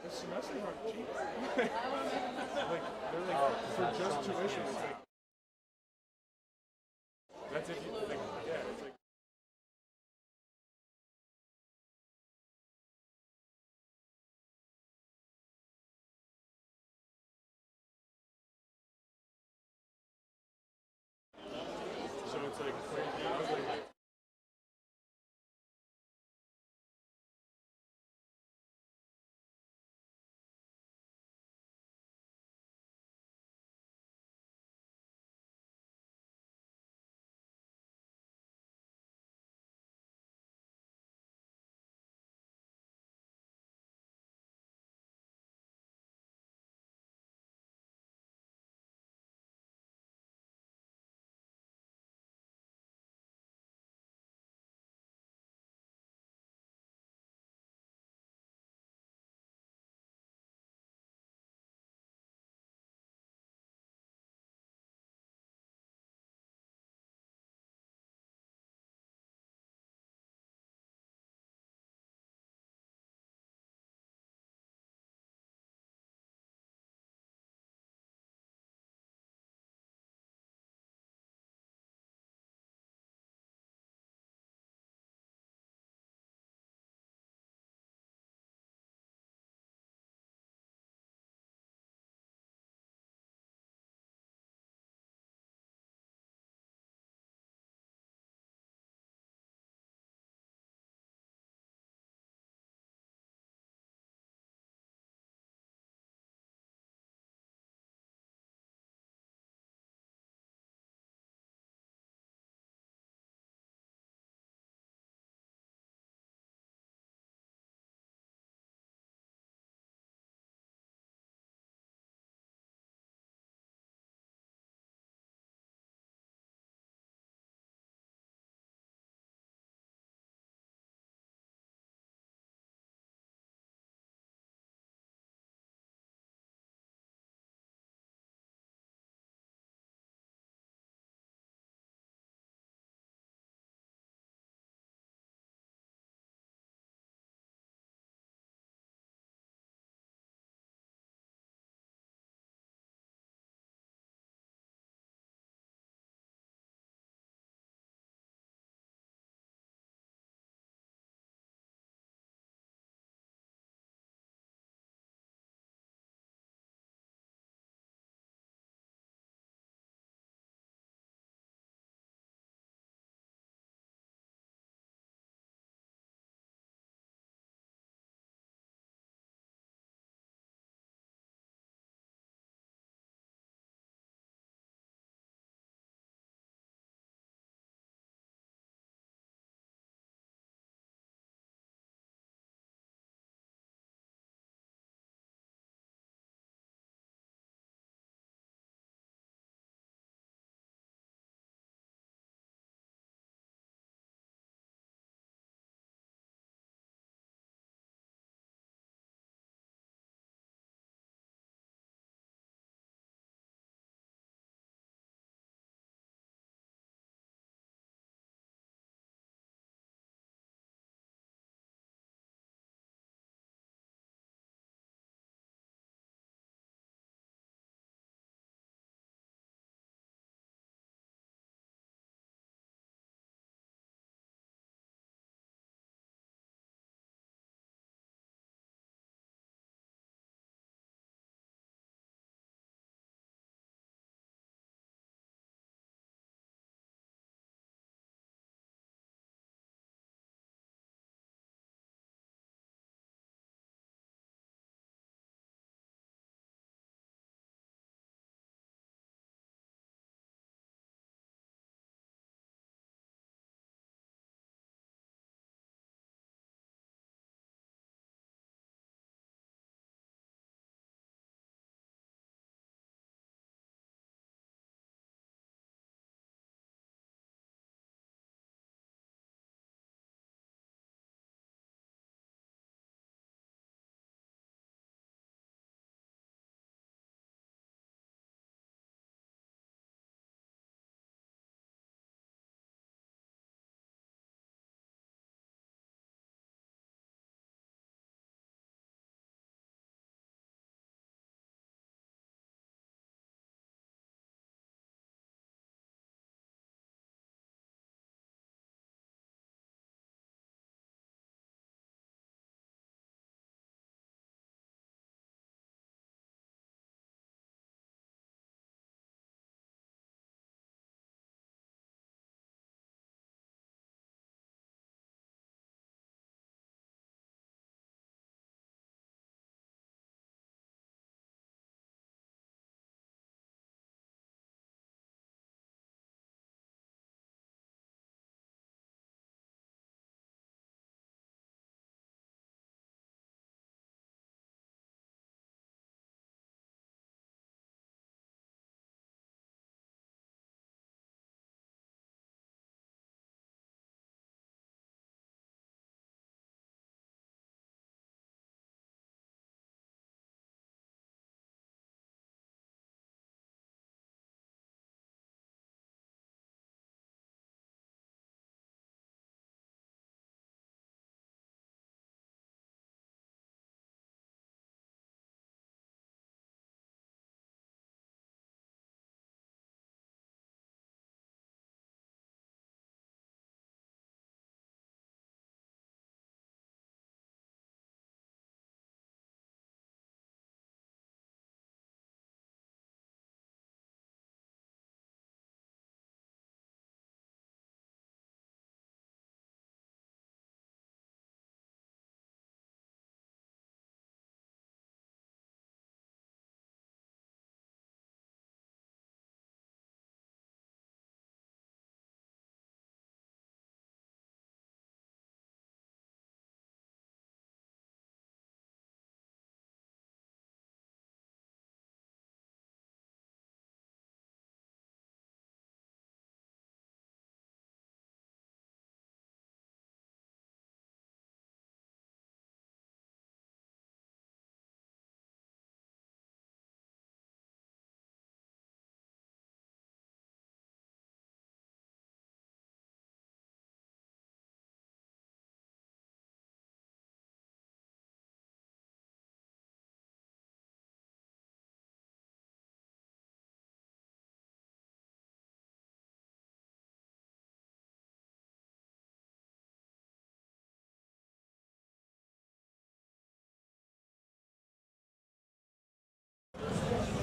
The semesters aren't cheap. Like they're like for just tuition, it's like that's if you like yeah, it's like so it's like crazy. I was like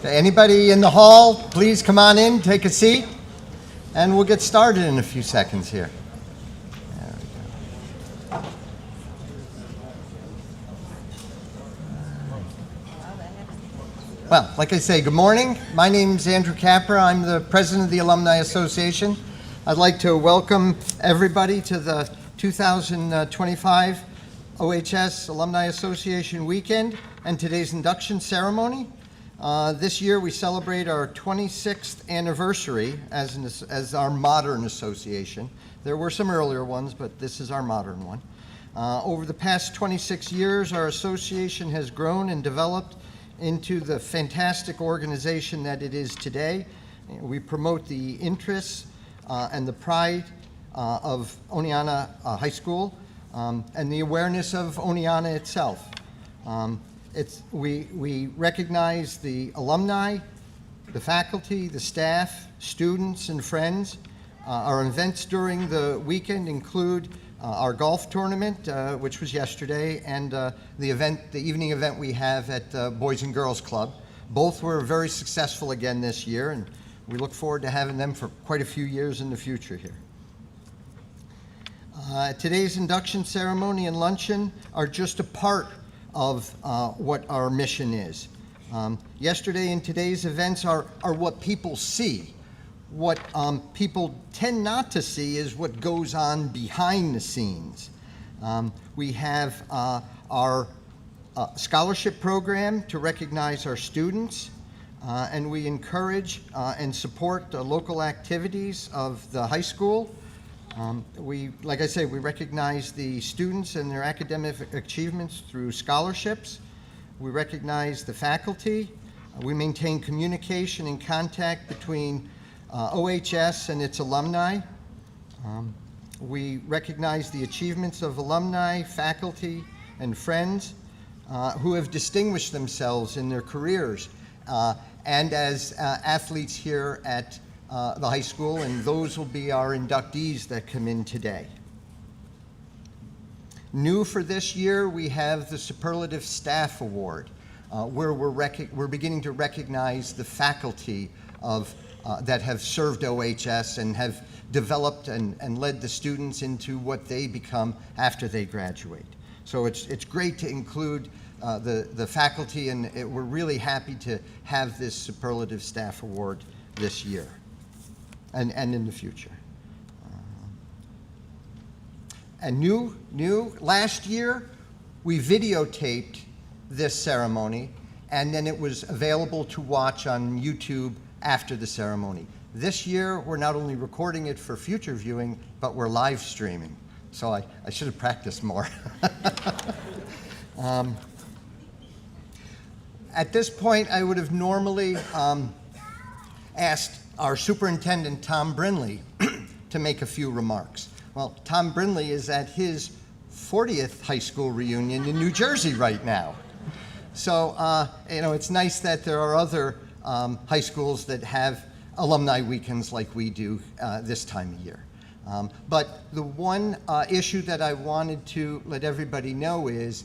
Anybody in the hall, please come on in, take a seat, and we'll get started in a few seconds here. There we go. Well, like I say, good morning. My name's Andrew Capra. I'm the president of the Alumni Association. I'd like to welcome everybody to the 2025 OHS Alumni Association weekend and today's induction ceremony. This year we celebrate our 26th anniversary as our modern association. There were some earlier ones, but this is our modern one. Over the past 26 years, our association has grown and developed into the fantastic organization that it is today. We promote the interests and the pride of Oneonta High School and the awareness of Oneonta itself. We recognize the alumni, the faculty, the staff, students, and friends. Our events during the weekend include our golf tournament, which was yesterday, and the evening event we have at Boys and Girls Club. Both were very successful again this year, and we look forward to having them for quite a few years in the future here. Today's induction ceremony and luncheon are just a part of what our mission is. Yesterday and today's events are what people see. What people tend not to see is what goes on behind the scenes. We have our scholarship program to recognize our students, and we encourage and support the local activities of the high school. Like I say, we recognize the students and their academic achievements through scholarships. We recognize the faculty. We maintain communication and contact between OHS and its alumni. We recognize the achievements of alumni, faculty, and friends who have distinguished themselves in their careers and as athletes here at the high school, and those will be our inductees that come in today. New for this year, we have the Superlative Staff Award, where we're beginning to recognize the faculty of that have served OHS and have developed and led the students into what they become after they graduate. So it's great to include the faculty, and we're really happy to have this Superlative Staff Award this year and in the future. And new, last year we videotaped this ceremony, and then it was available to watch on YouTube after the ceremony. This year, we're not only recording it for future viewing, but we're live streaming. So I should have practiced more. At this point, I would have normally asked our superintendent, Tom Brinley, to make a few remarks. Well, Tom Brinley is at his 40th high school reunion in New Jersey right now. So, it's nice that there are other high schools that have alumni weekends like we do this time of year. But the one issue that I wanted to let everybody know is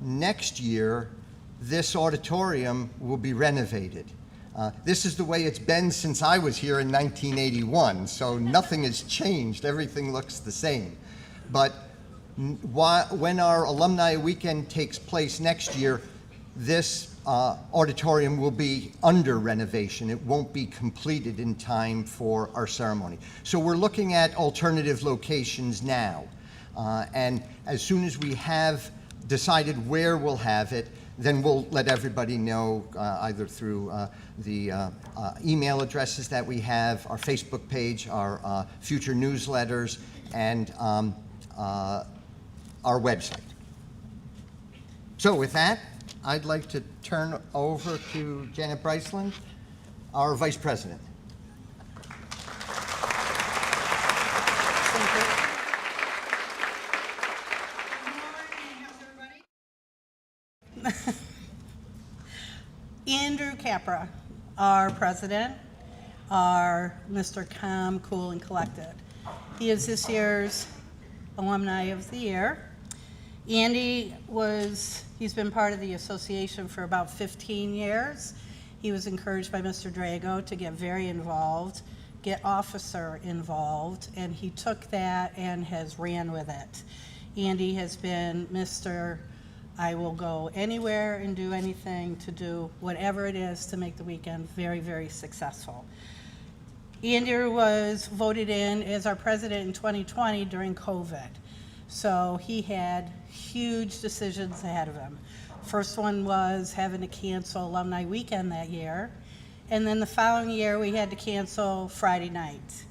next year, this auditorium will be renovated. This is the way it's been since I was here in 1981, so nothing has changed. Everything looks the same. But when our alumni weekend takes place next year, this auditorium will be under renovation. It won't be completed in time for our ceremony. So we're looking at alternative locations now. And as soon as we have decided where we'll have it, then we'll let everybody know either through the email addresses that we have, our Facebook page, our future newsletters, and our website. So with that, I'd like to turn over to Janet Bryceland, our Vice President. Andrew Capra, our president, our Mr. Calm, Cool, and Collected. He is this year's Alumni of the Year. Andy he's been part of the association for about 15 years, he was encouraged by Mr. Drago to get very involved, get officer involved, and he took that and has ran with it. Andy has been Mr. I will go anywhere and do anything to do whatever it is to make the weekend very, very successful. Andrew was voted in as our president in 2020 during COVID. So he had huge decisions ahead of him. First one was having to cancel Alumni Weekend that year. And then the following year, we had to cancel Friday night.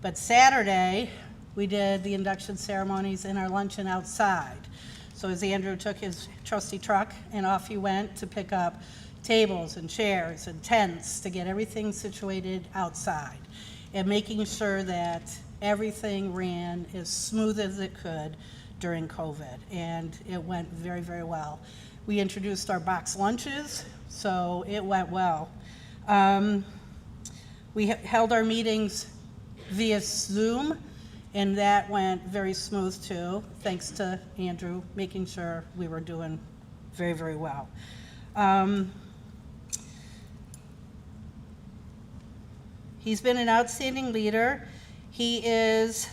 But Saturday, we did the induction ceremonies and our luncheon outside. So as Andrew took his trusty truck and off he went to pick up tables and chairs and tents to get everything situated outside and making sure that everything ran as smooth as it could during COVID, and it went very, very well. We introduced our box lunches, so it went well. We held our meetings via Zoom, and that went very smooth too, thanks to Andrew making sure we were doing very, very well. He's been an outstanding leader. He's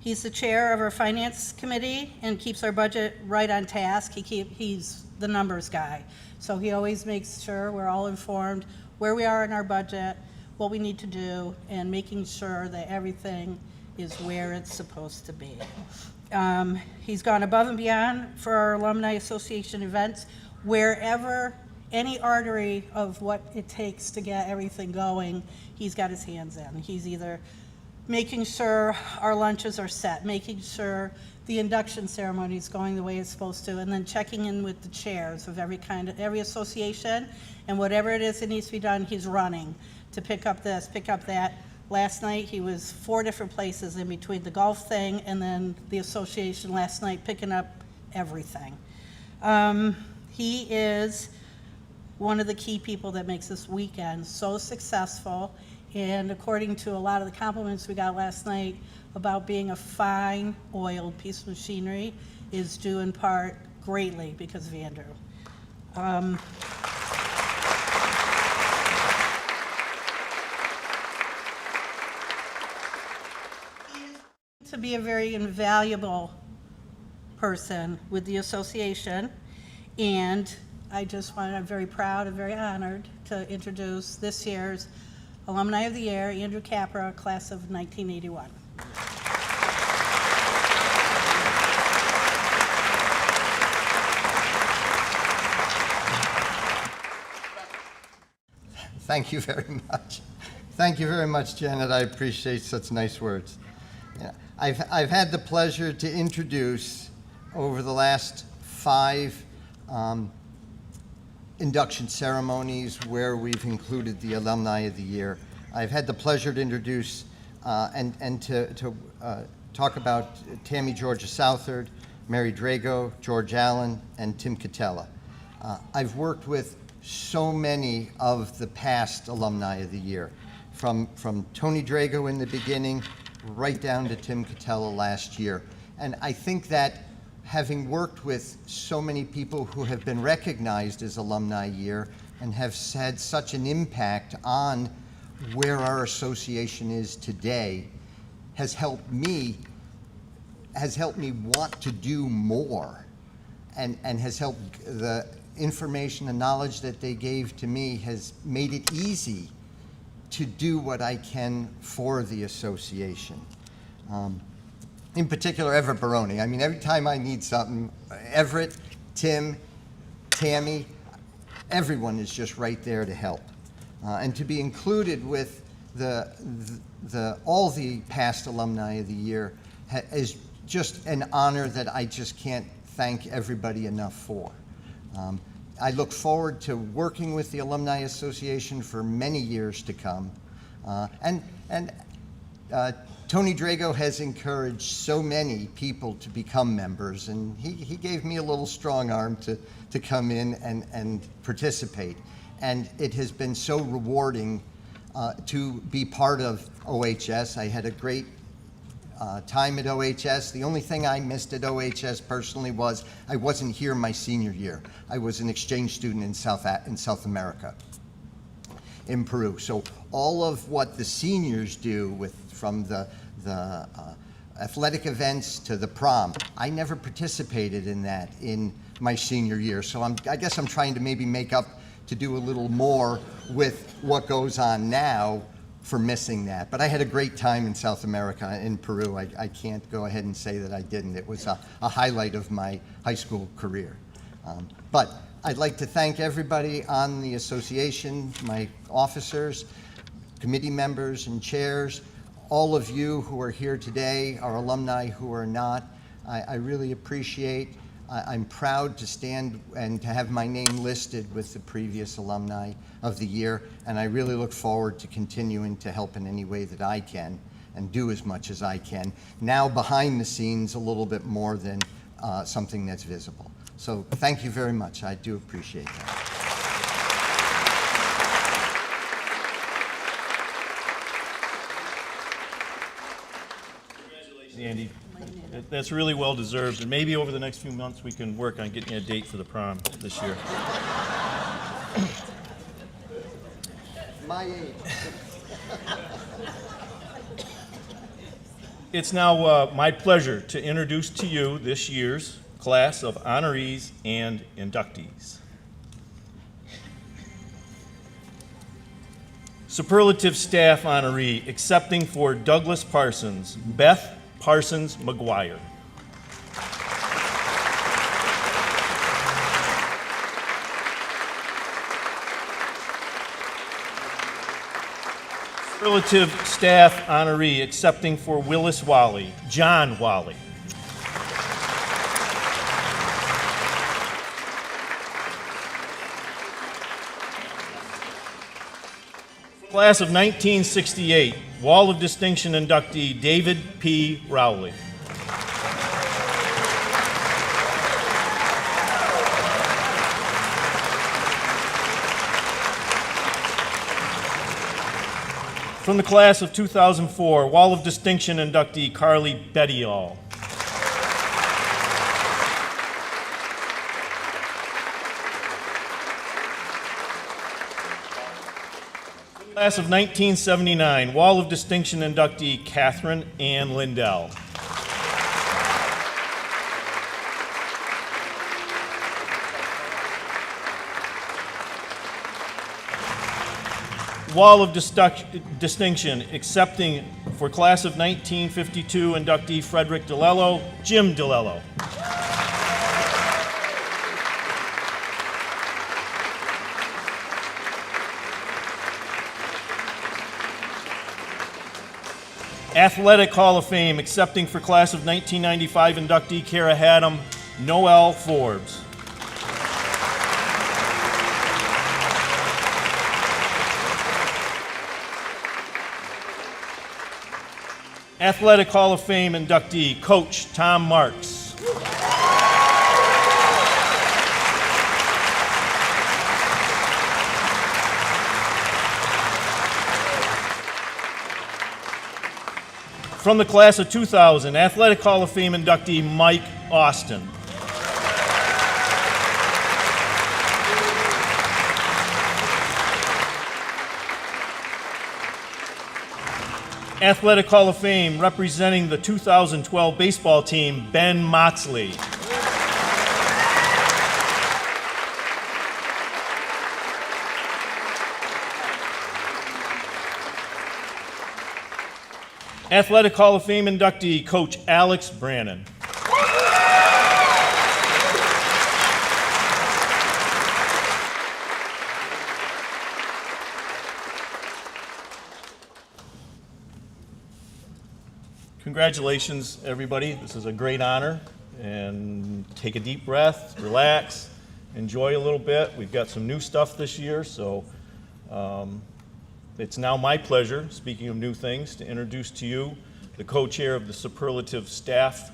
the chair of our finance committee and keeps our budget right on task. He's the numbers guy. So he always makes sure we're all informed where we are in our budget, what we need to do, and making sure that everything is where it's supposed to be. He's gone above and beyond for our Alumni Association events, wherever any artery of what it takes to get everything going, he's got his hands in. He's either making sure our lunches are set, making sure the induction ceremony is going the way it's supposed to, and then checking in with the chairs of every association, and whatever it is that needs to be done, he's running to pick up this, pick up that. Last night, he was 4 different places in between the golf thing and then the association last night, picking up everything. He is one of the key people that makes this weekend so successful, and according to a lot of the compliments we got last night about being a fine oiled piece of machinery, is due in part greatly because of Andrew. He is to be a very invaluable person with the association, and I'm very proud and very honored to introduce this year's Alumni of the Year, Andrew Capra, class of 1981. Thank you very much. Thank you very much, Janet. I appreciate such nice words. Yeah. I've had the pleasure to introduce over the last 5 induction ceremonies where we've included the Alumni of the Year. I've had the pleasure to introduce and to talk about Tammy Georgia Southard, Mary Drago, George Allen, and Tim Catella. I've worked with so many of the past Alumni of the Year, from Tony Drago in the beginning right down to Tim Catella last year. And I think that having worked with so many people who have been recognized as Alumni Year and have had such an impact on where our association is today has helped me want to do more, and has helped the information and knowledge that they gave to me has made it easy to do what I can for the association. In particular, Everett Baroni. I mean, every time I need something, Everett, Tim, Tammy, everyone is just right there to help. And to be included with all the past Alumni of the Year is just an honor that I just can't thank everybody enough for. I look forward to working with the Alumni Association for many years to come. Tony Drago has encouraged so many people to become members, and he gave me a little strong arm to come in and participate. And it has been so rewarding to be part of OHS. I had a great time at OHS. The only thing I missed at OHS personally was I wasn't here my senior year. I was an exchange student in South America, in Peru. So all of what the seniors do from the athletic events to the prom, I never participated in that in my senior year. So I guess I'm trying to maybe make up to do a little more with what goes on now for missing that. But I had a great time in South America, in Peru. I can't go ahead and say that I didn't. It was a highlight of my high school career. But I'd like to thank everybody on the association, my officers, committee members and chairs, all of you who are here today, our alumni who are not. I really appreciate. I'm proud to stand and to have my name listed with the previous alumni of the year, and I really look forward to continuing to help in any way that I can and do as much as I can. Now behind the scenes a little bit more than something that's visible. So thank you very much. I do appreciate that. Andy, that's really well deserved, and maybe over the next few months we can work on getting a date for the prom this year. My age. It's now my pleasure to introduce to you this year's class of honorees and inductees. Superlative staff honoree, accepting for Douglas Parsons, Beth Parsons McGuire. Superlative staff honoree, accepting for Willis Wally, John Wally. Class of 1968, Wall of Distinction inductee David P. Rowley. From the class of 2004, Wall of Distinction inductee Carly Bettiall. Class of 1979, Wall of Distinction inductee Catherine Ann Lindell. Wall of Distinction, accepting for class of 1952 inductee Frederick DeLello, Jim DeLello. Athletic Hall of Fame, accepting for class of 1995 inductee Kara Haddam, Noel Forbes. Athletic Hall of Fame inductee Coach Tom Marks. From the class of 2000, Athletic Hall of Fame inductee Mike Austin. Athletic Hall of Fame representing the 2012 baseball team, Ben Moxley. Athletic Hall of Fame inductee, Coach Alex Brannon. Congratulations, everybody. This is a great honor. And take a deep breath, relax, enjoy a little bit. We've got some new stuff this year, so it's now my pleasure, speaking of new things, to introduce to you the co-chair of the Superlative Staff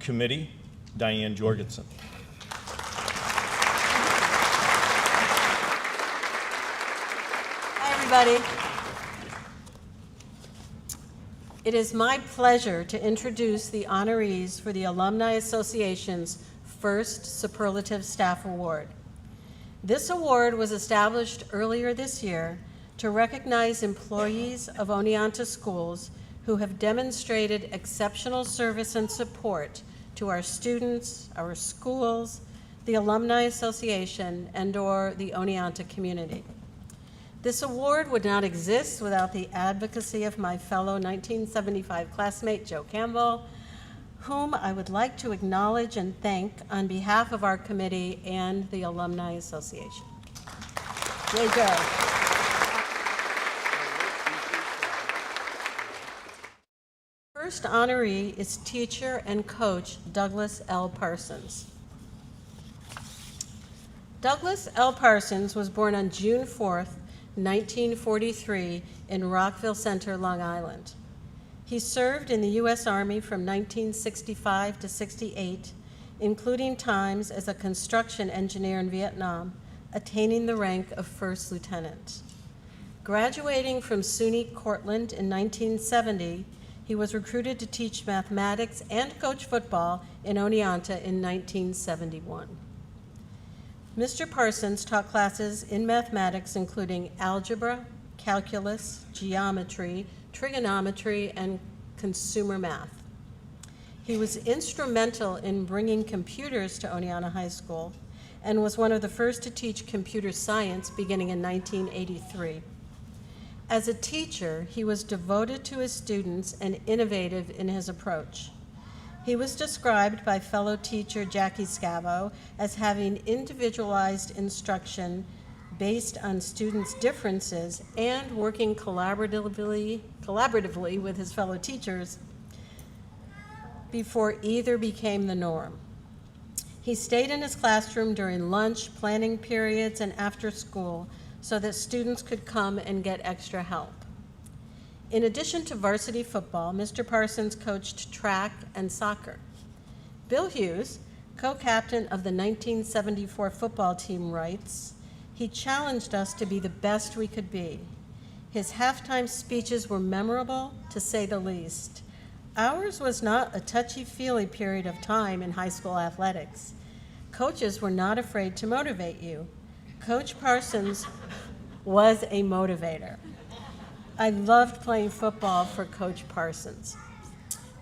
Committee, Diane Jorgensen. Hi, everybody. It is my pleasure to introduce the honorees for the Alumni Association's first Superlative Staff Award. This award was established earlier this year to recognize employees of Oneonta schools who have demonstrated exceptional service and support to our students, our schools, the Alumni Association, and/or the Oneonta community. This award would not exist without the advocacy of my fellow 1975 classmate, Joe Campbell, whom I would like to acknowledge and thank on behalf of our committee and the Alumni Association. Yay, Joe. First honoree is teacher and coach Douglas L. Parsons. Douglas L. Parsons was born on June 4th, 1943 in Rockville Center, Long Island. He served in the U.S. Army from 1965 to 68, including times as a construction engineer in Vietnam, attaining the rank of first lieutenant. Graduating from SUNY Cortland in 1970, he was recruited to teach mathematics and coach football in Oneonta in 1971. Mr. Parsons taught classes in mathematics including algebra, calculus, geometry, trigonometry, and consumer math. He was instrumental in bringing computers to Oneonta High School and was one of the first to teach computer science beginning in 1983. As a teacher, he was devoted to his students and innovative in his approach. He was described by fellow teacher Jackie Scavo as having individualized instruction based on students' differences and working collaboratively with his fellow teachers before either became the norm. He stayed in his classroom during lunch, planning periods, and after school so that students could come and get extra help. In addition to varsity football, Mr. Parsons coached track and soccer. Bill Hughes, co-captain of the 1974 football team, writes, "He challenged us to be the best we could be. His halftime speeches were memorable, to say the least. Ours was not a touchy-feely period of time in high school athletics. Coaches were not afraid to motivate you. Coach Parsons was a motivator." I loved playing football for Coach Parsons.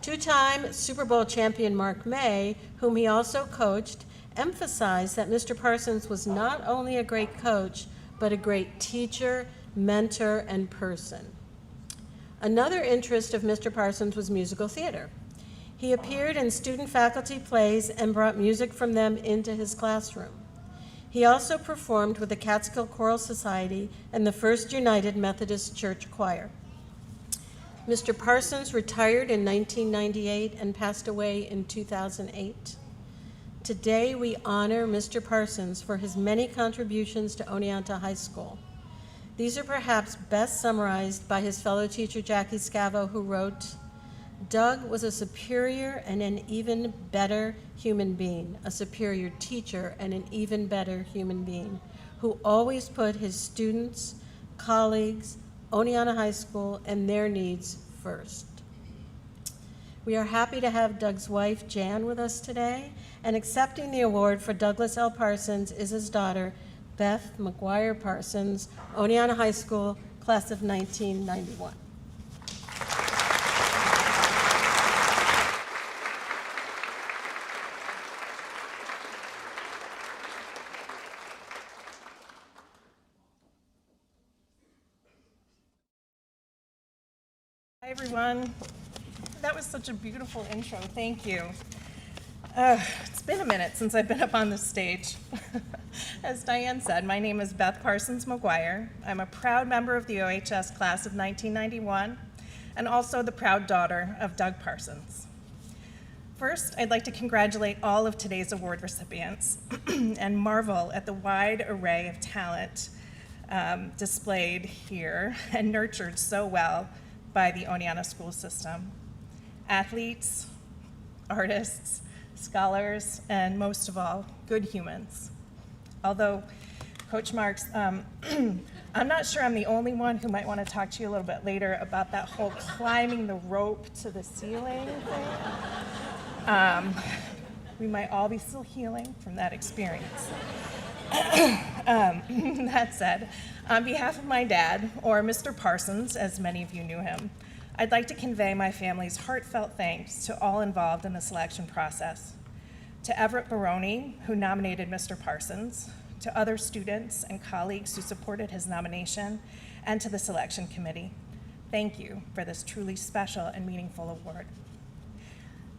Two-time Super Bowl champion Mark May, whom he also coached, emphasized that Mr. Parsons was not only a great coach, but a great teacher, mentor, and person. Another interest of Mr. Parsons was musical theater. He appeared in student faculty plays and brought music from them into his classroom. He also performed with the Catskill Choral Society and the First United Methodist Church Choir. Mr. Parsons retired in 1998 and passed away in 2008. Today, we honor Mr. Parsons for his many contributions to Oneonta High School. These are perhaps best summarized by his fellow teacher, Jackie Scavo, who wrote, "Doug was a superior and an even better human being, a superior teacher and an even better human being, who always put his students, colleagues, Oneonta High School, and their needs first." We are happy to have Doug's wife, Jan, with us today, and accepting the award for Douglas L. Parsons is his daughter, Beth McGuire Parsons, Oneonta High School, class of 1991. Hi, everyone. That was such a beautiful intro. Thank you. It's been a minute since I've been up on this stage. As Diane said, my name is Beth Parsons McGuire. I'm a proud member of the OHS class of 1991 and also the proud daughter of Doug Parsons. First, I'd like to congratulate all of today's award recipients and marvel at the wide array of talent displayed here and nurtured so well by the Oneonta school system. Athletes, artists, scholars, and most of all, good humans. Although Coach Marks I'm not sure I'm the only one who might want to talk to you a little bit later about that whole climbing the rope to the ceiling thing. We might all be still healing from that experience. That said, on behalf of my dad, or Mr. Parsons, as many of you knew him, I'd like to convey my family's heartfelt thanks to all involved in the selection process. To Everett Baroni, who nominated Mr. Parsons, to other students and colleagues who supported his nomination, and to the selection committee, thank you for this truly special and meaningful award.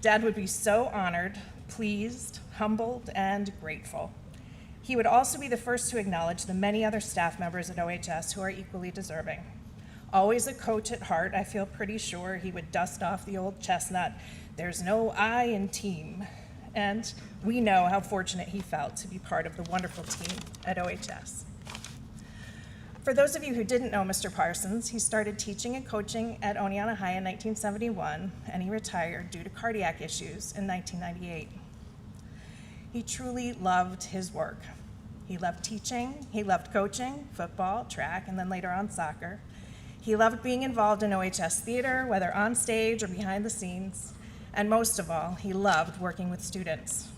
Dad would be so honored, pleased, humbled, and grateful. He would also be the first to acknowledge the many other staff members at OHS who are equally deserving. Always a coach at heart, I feel pretty sure he would dust off the old chestnut, "There's no I in team." And we know how fortunate he felt to be part of the wonderful team at OHS. For those of you who didn't know Mr. Parsons, he started teaching and coaching at Oneonta High in 1971, and he retired due to cardiac issues in 1998. He truly loved his work. He loved teaching, he loved coaching, football, track, and then later on soccer. He loved being involved in OHS theater, whether on stage or behind the scenes. And most of all, he loved working with students.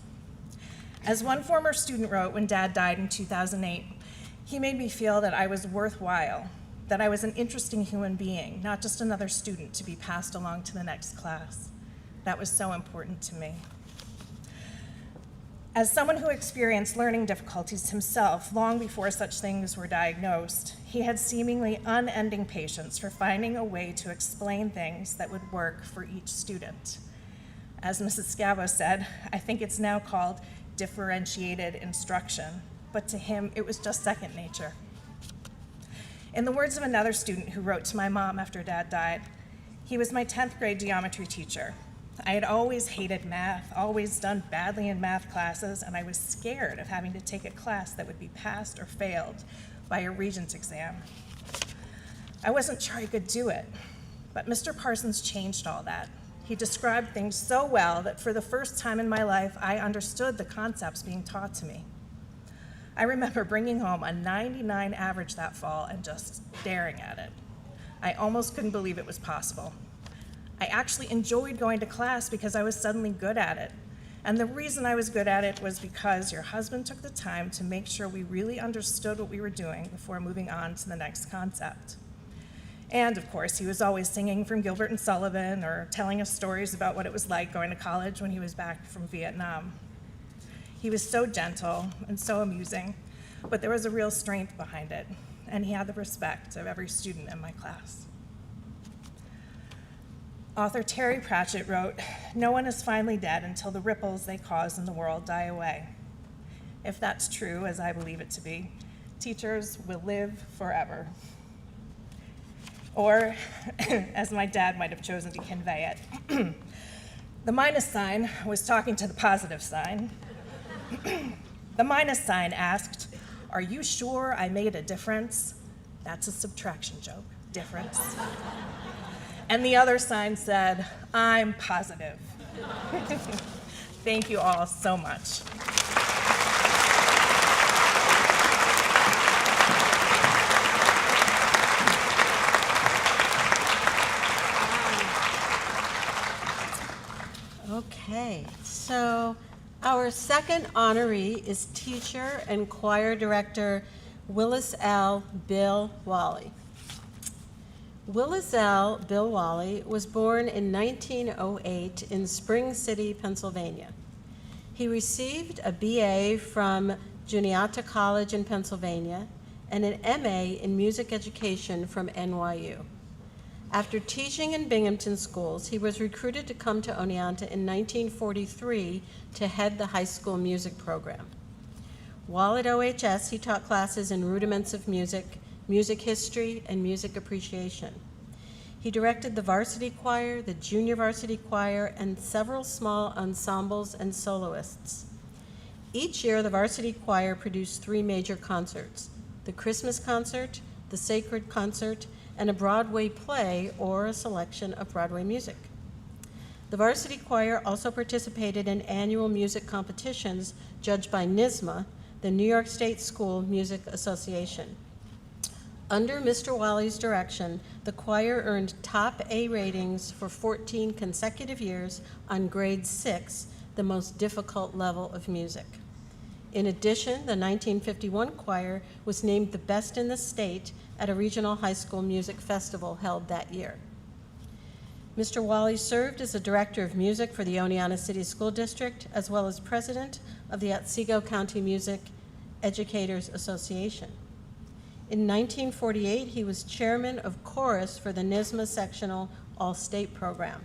As one former student wrote when Dad died in 2008, he made me feel that I was worthwhile, that I was an interesting human being, not just another student to be passed along to the next class. That was so important to me. As someone who experienced learning difficulties himself long before such things were diagnosed, he had seemingly unending patience for finding a way to explain things that would work for each student. As Mrs. Scavo said, I think it's now called differentiated instruction, but to him it was just second nature. In the words of another student who wrote to my mom after Dad died, he was my 10th grade geometry teacher. I had always hated math, always done badly in math classes, and I was scared of having to take a class that would be passed or failed by a Regents exam. I wasn't sure I could do it, but Mr. Parsons changed all that. He described things so well that for the first time in my life, I understood the concepts being taught to me. I remember bringing home a 99 average that fall and just staring at it. I almost couldn't believe it was possible. I actually enjoyed going to class because I was suddenly good at it. And the reason I was good at it was because your husband took the time to make sure we really understood what we were doing before moving on to the next concept. And of course, he was always singing from Gilbert and Sullivan or telling us stories about what it was like going to college when he was back from Vietnam. He was so gentle and so amusing, but there was a real strength behind it, and he had the respect of every student in my class. Author Terry Pratchett wrote, "No one is finally dead until the ripples they cause in the world die away." If that's true, as I believe it to be, teachers will live forever. Or, as my dad might have chosen to convey it, the minus sign was talking to the positive sign. The minus sign asked, "Are you sure I made a difference?" That's a subtraction joke, difference. And the other sign said, "I'm positive." Thank you all so much. Okay, so our second honoree is teacher and choir director Willis L. Bill Wally. Willis L. Bill Wally was born in 1908 in Spring City, Pennsylvania. He received a BA from Juniata College in Pennsylvania and an MA in music education from NYU. After teaching in Binghamton schools, he was recruited to come to Oneonta in 1943 to head the high school music program. While at OHS, he taught classes in rudiments of music, music history, and music appreciation. He directed the varsity choir, the junior varsity choir, and several small ensembles and soloists. Each year, the varsity choir produced 3 major concerts: the Christmas concert, the Sacred concert, and a Broadway play or a selection of Broadway music. The varsity choir also participated in annual music competitions judged by NYSSMA, the New York State School Music Association. Under Mr. Wally's direction, the choir earned top A ratings for 14 consecutive years on grade 6, the most difficult level of music. In addition, the 1951 choir was named the best in the state at a regional high school music festival held that year. Mr. Wally served as a director of music for the Oneonta City School District, as well as president of the Otsego County Music Educators Association. In 1948, he was chairman of chorus for the NYSSMA Sectional All-State Program.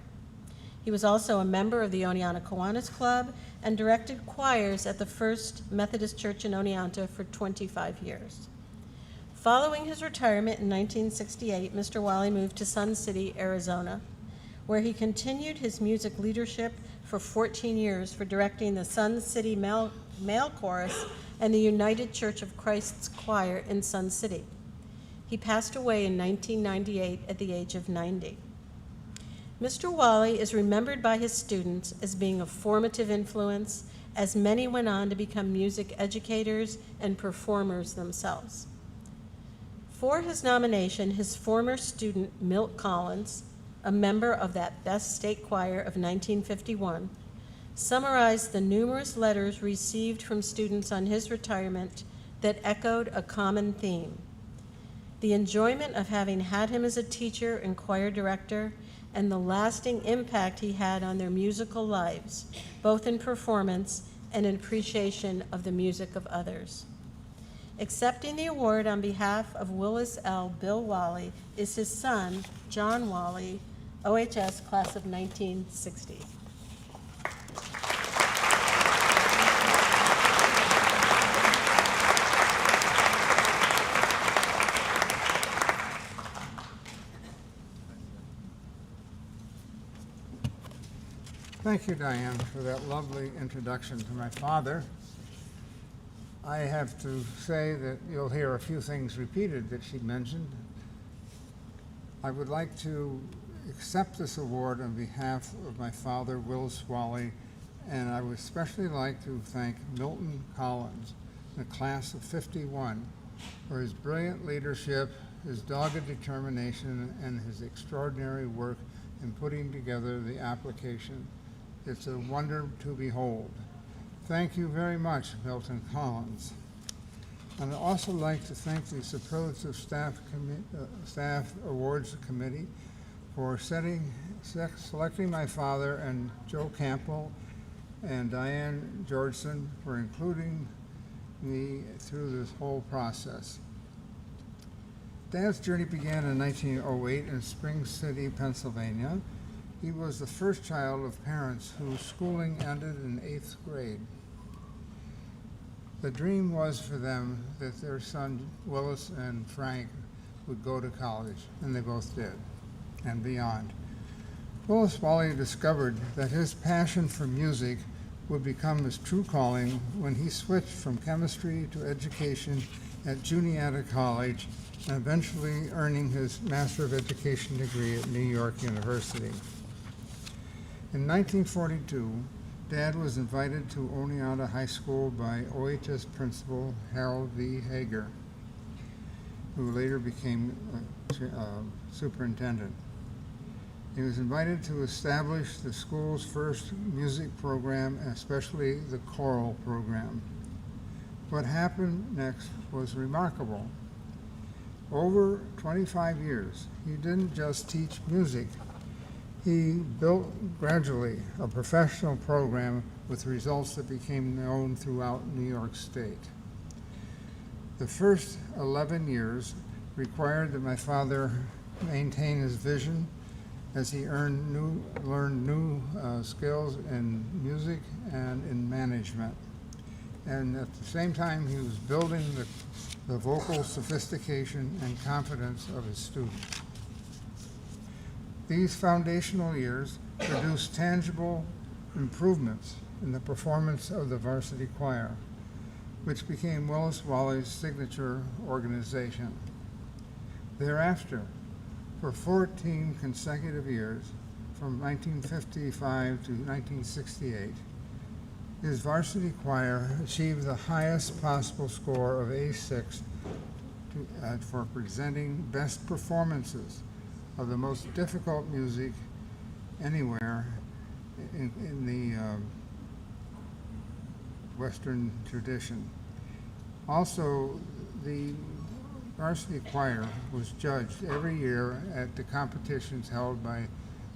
He was also a member of the Oneonta Kiwanis Club and directed choirs at the First Methodist Church in Oneonta for 25 years. Following his retirement in 1968, Mr. Wally moved to Sun City, Arizona, where he continued his music leadership for 14 years for directing the Sun City Male Chorus and the United Church of Christ's Choir in Sun City. He passed away in 1998 at the age of 90. Mr. Wally is remembered by his students as being a formative influence, as many went on to become music educators and performers themselves. For his nomination, his former student, Milt Collins, a member of that best state choir of 1951, summarized the numerous letters received from students on his retirement that echoed a common theme: the enjoyment of having had him as a teacher and choir director, and the lasting impact he had on their musical lives, both in performance and in appreciation of the music of others. Accepting the award on behalf of Willis L. Bill Wally is his son, John Wally, OHS class of 1960. Thank you, Diane, for that lovely introduction to my father. I have to say that you'll hear a few things repeated that she mentioned. I would like to accept this award on behalf of my father, Willis Wally, and I would especially like to thank Milton Collins, the class of '51, for his brilliant leadership, his dogged determination, and his extraordinary work in putting together the application. It's a wonder to behold. Thank you very much, Milton Collins. And I'd also like to thank the Superlative Staff Awards Committee for selecting my father and Joe Campbell and Diane Georgeson for including me through this whole process. Dad's journey began in 1908 in Spring City, Pennsylvania. He was the first child of parents whose schooling ended in 8th grade. The dream was for them that their son, Willis and Frank, would go to college, and they both did, and beyond. Willis Wally discovered that his passion for music would become his true calling when he switched from chemistry to education at Juniata College and eventually earning his Master of Education degree at New York University. In 1942, Dad was invited to Oneonta High School by OHS principal Harold V. Hager, who later became superintendent. He was invited to establish the school's first music program, especially the choral program. What happened next was remarkable. Over 25 years, he didn't just teach music. He built gradually a professional program with results that became known throughout New York State. The first 11 years required that my father maintain his vision as he learned new skills in music and in management. And at the same time, he was building the vocal sophistication and confidence of his students. These foundational years produced tangible improvements in the performance of the varsity choir, which became Willis Wally's signature organization. Thereafter, for 14 consecutive years, from 1955 to 1968, his varsity choir achieved the highest possible score of A6 for presenting best performances of the most difficult music anywhere in the Western tradition. Also, the varsity choir was judged every year at the competitions held by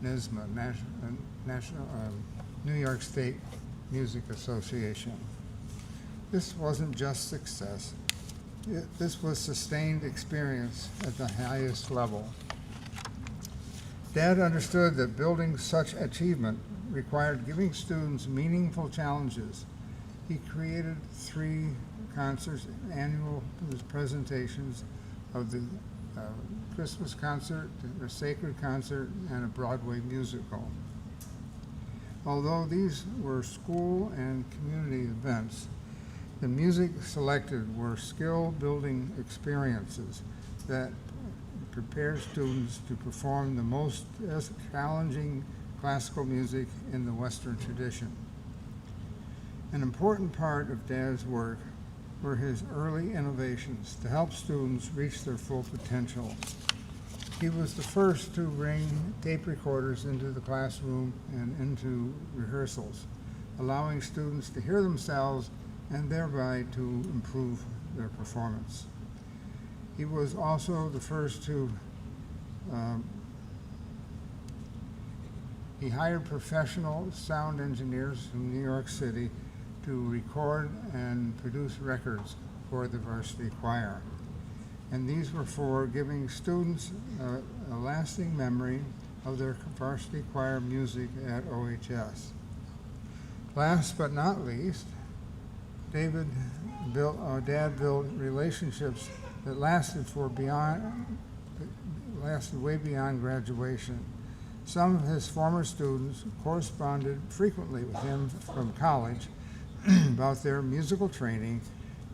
NYSSMA, New York State Music Association. This wasn't just success. This was sustained experience at the highest level. Dad understood that building such achievement required giving students meaningful challenges. He created 3 concerts, annual presentations of the Christmas concert, the sacred concert, and a Broadway musical. Although these were school and community events, the music selected were skill-building experiences that prepare students to perform the most challenging classical music in the Western tradition. An important part of Dad's work were his early innovations to help students reach their full potential. He was the first to bring tape recorders into the classroom and into rehearsals, allowing students to hear themselves and thereby to improve their performance. He was also the first to he hired professional sound engineers from New York City to record and produce records for the varsity choir. And these were for giving students a lasting memory of their varsity choir music at OHS. Last but not least, Dad built relationships that lasted way beyond graduation. Some of his former students corresponded frequently with him from college about their musical training,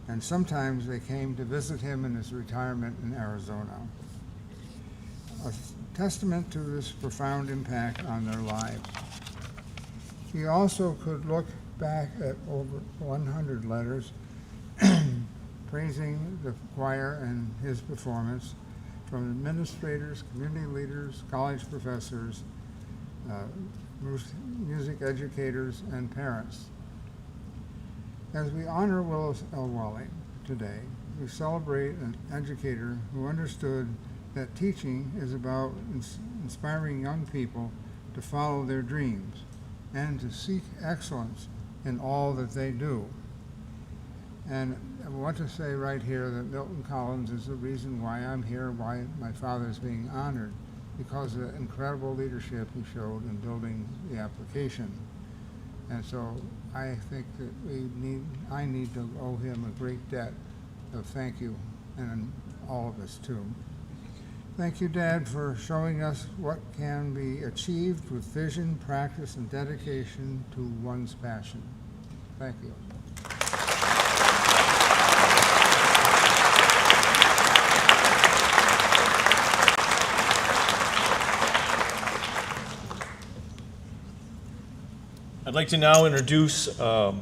and sometimes they came to visit him in his retirement in Arizona. A testament to this profound impact on their lives. He also could look back at over 100 letters praising the choir and his performance from administrators, community leaders, college professors, music educators, and parents. As we honor Willis L. Walling today, we celebrate an educator who understood that teaching is about inspiring young people to follow their dreams and to seek excellence in all that they do. And I want to say right here that Milton Collins is the reason why I'm here, why my father is being honored, because of the incredible leadership he showed in building the application. And so I think that I need to owe him a great debt of thank you, and all of us too. Thank you, Dad, for showing us what can be achieved with vision, practice, and dedication to one's passion. Thank you. I'd like to now introduce present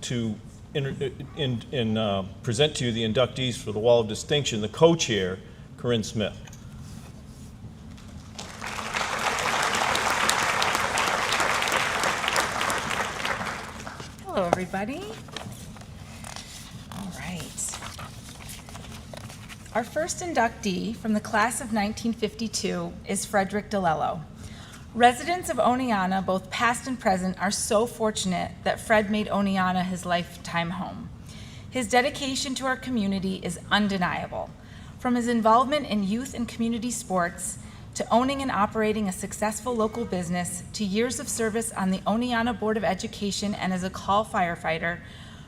to you the inductees for the Wall of Distinction, the co-chair, Corinne Smith. Hello, everybody. All right. Our first inductee from the class of 1952 is Frederick DeLello. Residents of Oneonta, both past and present, are so fortunate that Fred made Oneonta his lifetime home. His dedication to our community is undeniable. From his involvement in youth and community sports, to owning and operating a successful local business, to years of service on the Oneonta Board of Education and as a call firefighter,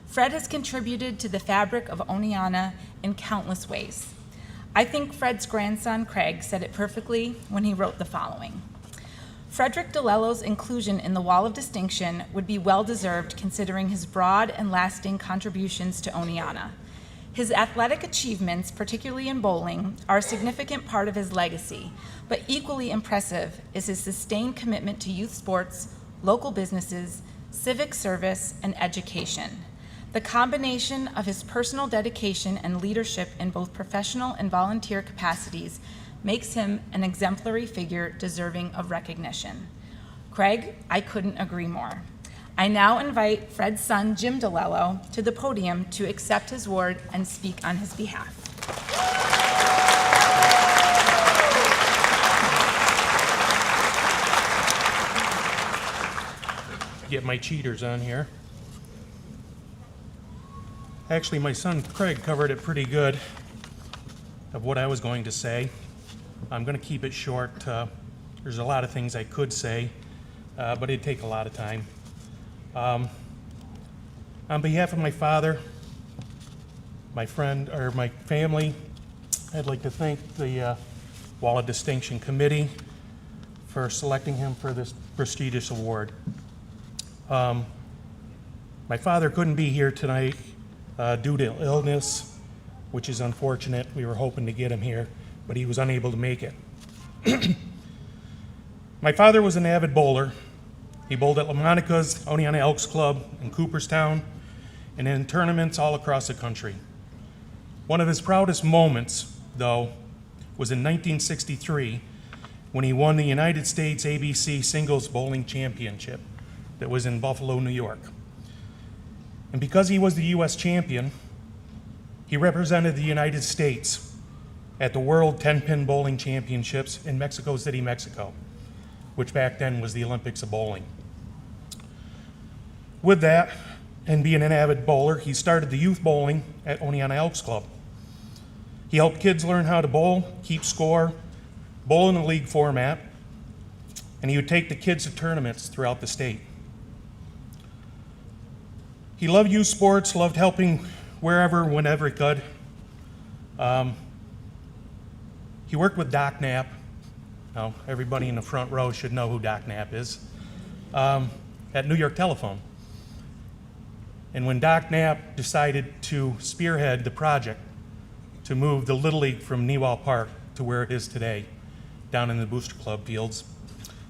Fred has contributed to the fabric of Oneonta in countless ways. I think Fred's grandson, Craig, said it perfectly when he wrote the following. Frederick DeLello's inclusion in the Wall of Distinction would be well-deserved considering his broad and lasting contributions to Oneonta. His athletic achievements, particularly in bowling, are a significant part of his legacy, but equally impressive is his sustained commitment to youth sports, local businesses, civic service, and education. The combination of his personal dedication and leadership in both professional and volunteer capacities makes him an exemplary figure deserving of recognition. Craig, I couldn't agree more. I now invite Fred's son, Jim DeLello, to the podium to accept his award and speak on his behalf. Get my cheaters on here. Actually, my son Craig covered it pretty good of what I was going to say. I'm going to keep it short. There's a lot of things I could say, but it'd take a lot of time. On behalf of my father, my friend, or my family, I'd like to thank the Wall of Distinction Committee for selecting him for this prestigious award. My father couldn't be here tonight due to illness, which is unfortunate. We were hoping to get him here, but he was unable to make it. My father was an avid bowler. He bowled at LaMonica's, Oneonta Elks Club in Cooperstown, and in tournaments all across the country. One of his proudest moments, though, was in 1963 when he won the United States ABC Singles Bowling Championship that was in Buffalo, New York. And because he was the U.S. champion, he represented the United States at the World 10-Pin Bowling Championships in Mexico City, Mexico, which back then was the Olympics of bowling. With that, and being an avid bowler, he started the youth bowling at Oneonta Elks Club. He helped kids learn how to bowl, keep score, bowl in a league format, and he would take the kids to tournaments throughout the state. He loved youth sports, loved helping wherever, whenever he could. He worked with Doc Knapp. Now, everybody in the front row should know who Doc Knapp is, at New York Telephone. And when Doc Knapp decided to spearhead the project to move the Little League from Newall Park to where it is today, down in the Booster Club fields,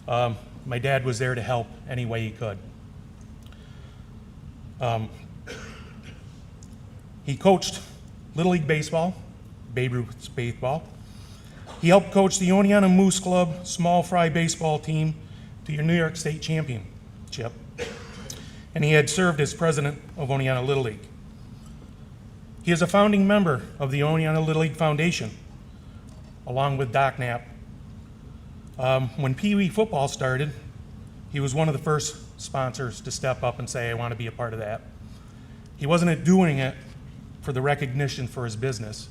my dad was there to help any way he could. He coached Little League Baseball, Babe Ruth's baseball. He helped coach the Oneonta Moose Club small fry baseball team to your New York State championship. And he had served as president of Oneonta Little League. He is a founding member of the Oneonta Little League Foundation, along with Doc Knapp. When Pee Wee football started, he was one of the first sponsors to step up and say, I want to be a part of that. He wasn't doing it for the recognition for his business.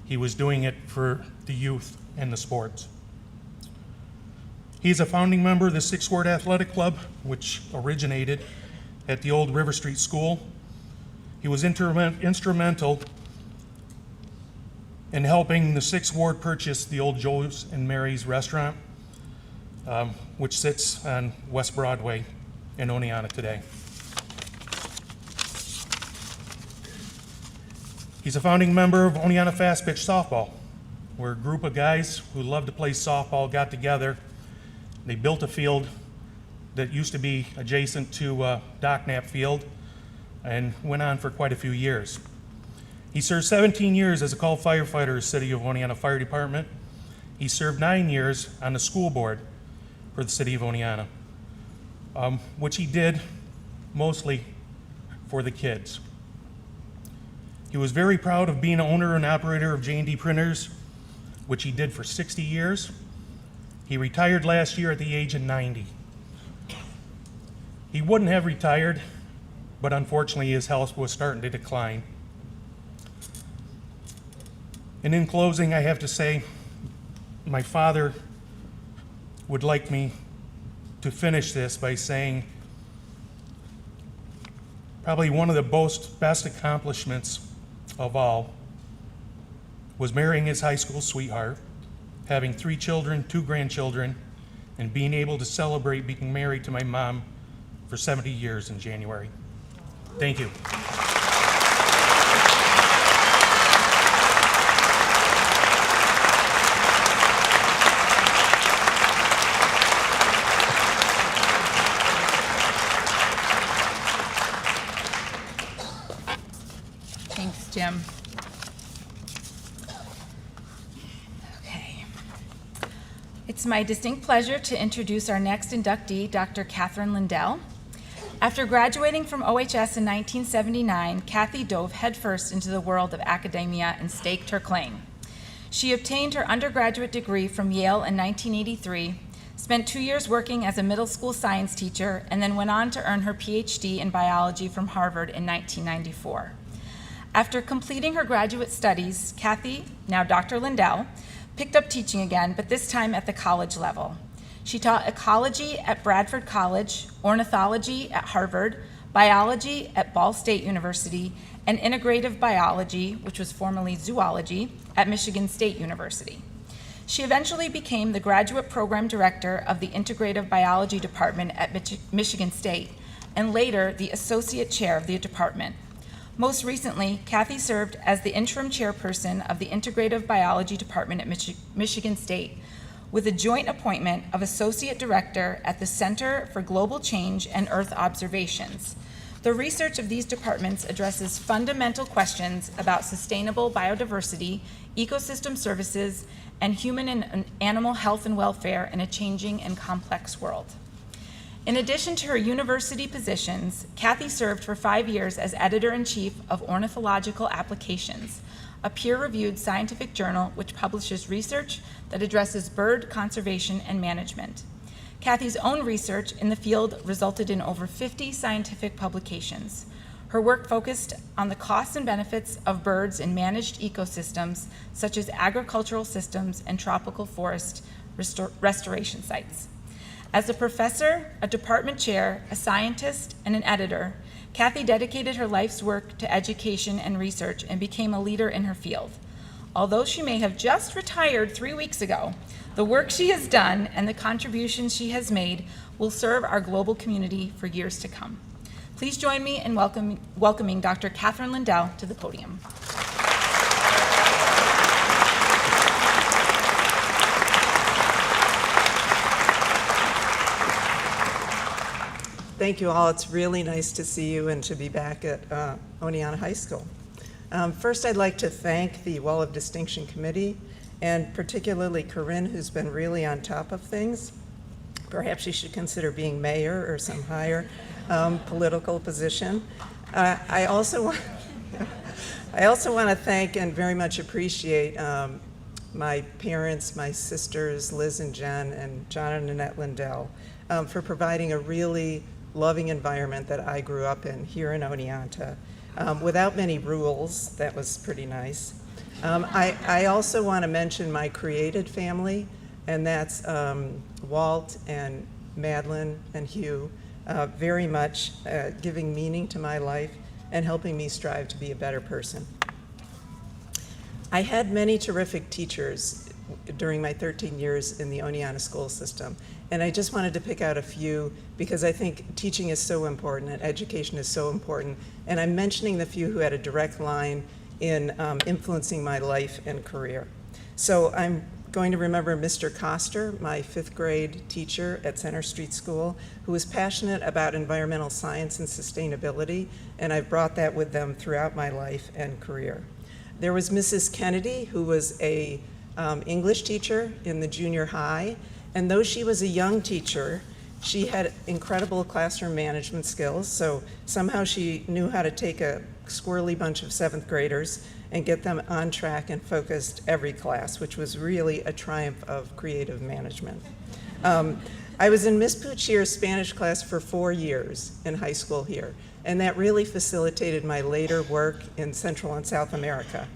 He was doing it for the youth and the sports. He's a founding member of the Sixth Ward Athletic Club, which originated at the old River Street School. He was instrumental in helping the Sixth Ward purchase the old Joe's and Mary's restaurant, which sits on West Broadway in Oneonta today. He's a founding member of Oneonta Fast Pitch Softball, where a group of guys who love to play softball got together. They built a field that used to be adjacent to Doc Knapp Field and went on for quite a few years. He served 17 years as a call firefighter in the City of Oneonta Fire Department. He served 9 years on the school board for the City of Oneonta, which he did mostly for the kids. He was very proud of being an owner and operator of J&D Printers, which he did for 60 years. He retired last year at the age of 90. He wouldn't have retired, but unfortunately his health was starting to decline. And in closing, I have to say, my father would like me to finish this by saying probably one of the best accomplishments of all was marrying his high school sweetheart, having 3 children, 2 grandchildren, and being able to celebrate being married to my mom for 70 years in January. Thank you. Jim. Okay. It's my distinct pleasure to introduce our next inductee, Dr. Catherine Lindell. After graduating from OHS in 1979, Kathy dove headfirst into the world of academia and staked her claim. She obtained her undergraduate degree from Yale in 1983, spent 2 years working as a middle school science teacher, and then went on to earn her PhD in biology from Harvard in 1994. After completing her graduate studies, Kathy, now Dr. Lindell, picked up teaching again, but this time at the college level. She taught ecology at Bradford College, ornithology at Harvard, biology at Ball State University, and integrative biology, which was formerly zoology, at Michigan State University. She eventually became the graduate program director of the integrative biology department at Michigan State, and later the associate chair of the department. Most recently, Kathy served as the interim chairperson of the integrative biology department at Michigan State, with a joint appointment of associate director at the Center for Global Change and Earth Observations. The research of these departments addresses fundamental questions about sustainable biodiversity, ecosystem services, and human and animal health and welfare in a changing and complex world. In addition to her university positions, Kathy served for 5 years as editor-in-chief of Ornithological Applications, a peer-reviewed scientific journal which publishes research that addresses bird conservation and management. Kathy's own research in the field resulted in over 50 scientific publications. Her work focused on the costs and benefits of birds in managed ecosystems, such as agricultural systems and tropical forest restoration sites. As a professor, a department chair, a scientist, and an editor, Kathy dedicated her life's work to education and research and became a leader in her field. Although she may have just retired 3 weeks ago, the work she has done and the contributions she has made will serve our global community for years to come. Please join me in welcoming Dr. Catherine Lindell to the podium. Thank you all. It's really nice to see you and to be back at Oneonta High School. First, I'd like to thank the Wall of Distinction Committee, and particularly Corinne, who's been really on top of things. Perhaps she should consider being mayor or some higher political position. I also want to thank and very much appreciate my parents, my sisters, Liz and Jen, and John and Annette Lindell, for providing a really loving environment that I grew up in here in Oneonta. Without many rules, that was pretty nice. I also want to mention my created family, and that's Walt and Madeline and Hugh, very much giving meaning to my life and helping me strive to be a better person. I had many terrific teachers during my 13 years in the Oneonta school system, and I just wanted to pick out a few because I think teaching is so important and education is so important, and I'm mentioning the few who had a direct line in influencing my life and career. So I'm going to remember Mr. Koster, my 5th grade teacher at Center Street School, who was passionate about environmental science and sustainability, and I've brought that with them throughout my life and career. There was Mrs. Kennedy, who was a English teacher in the junior high, and though she was a young teacher, she had incredible classroom management skills, so somehow she knew how to take a squirrely bunch of 7th graders and get them on track and focused every class, which was really a triumph of creative management. I was in Miss Puchier's Spanish class for 4 years in high school here, and that really facilitated my later work in Central and South America.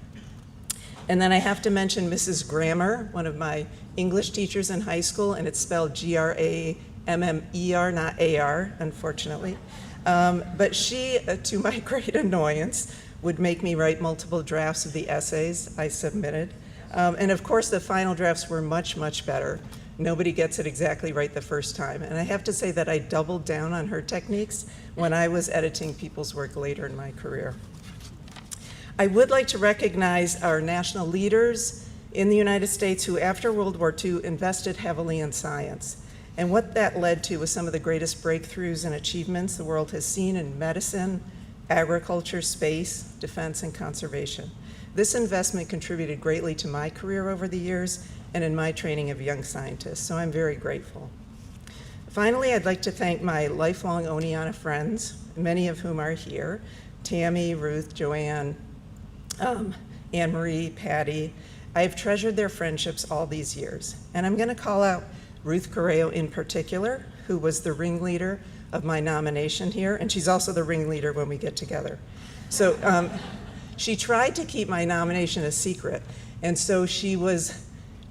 And then I have to mention Mrs. Grammer, one of my English teachers in high school, and it's spelled G-R-A-M-M-E-R, not A-R, unfortunately. But she, to my great annoyance, would make me write multiple drafts of the essays I submitted. And of course, the final drafts were much, much better. Nobody gets it exactly right the first time. And I have to say that I doubled down on her techniques when I was editing people's work later in my career. I would like to recognize our national leaders in the United States who, after World War II, invested heavily in science. And what that led to was some of the greatest breakthroughs and achievements the world has seen in medicine, agriculture, space, defense, and conservation. This investment contributed greatly to my career over the years and in my training of young scientists, so I'm very grateful. Finally, I'd like to thank my lifelong Oneonta friends, many of whom are here: Tammy, Ruth, Joanne, Anne Marie, Patty. I have treasured their friendships all these years. And I'm going to call out Ruth Correo in particular, who was the ringleader of my nomination here, and she's also the ringleader when we get together. So she tried to keep my nomination a secret, and so she was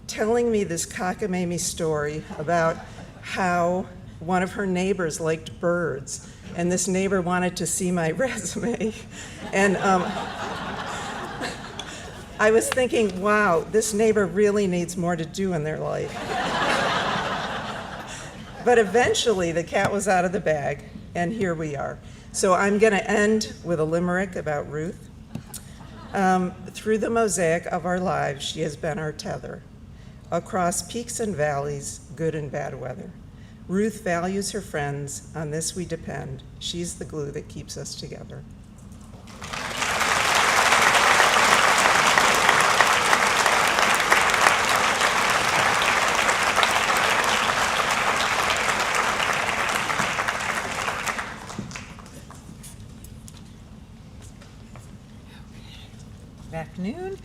telling me this cockamamie story about how one of her neighbors liked birds, and this neighbor wanted to see my resume. And I was thinking, wow, this neighbor really needs more to do in their life. But eventually, the cat was out of the bag, and here we are. So I'm going to end with a limerick about Ruth. Through the mosaic of our lives, she has been our tether. Across peaks and valleys, good and bad weather. Ruth values her friends, on this we depend. She's the glue that keeps us together. Good afternoon.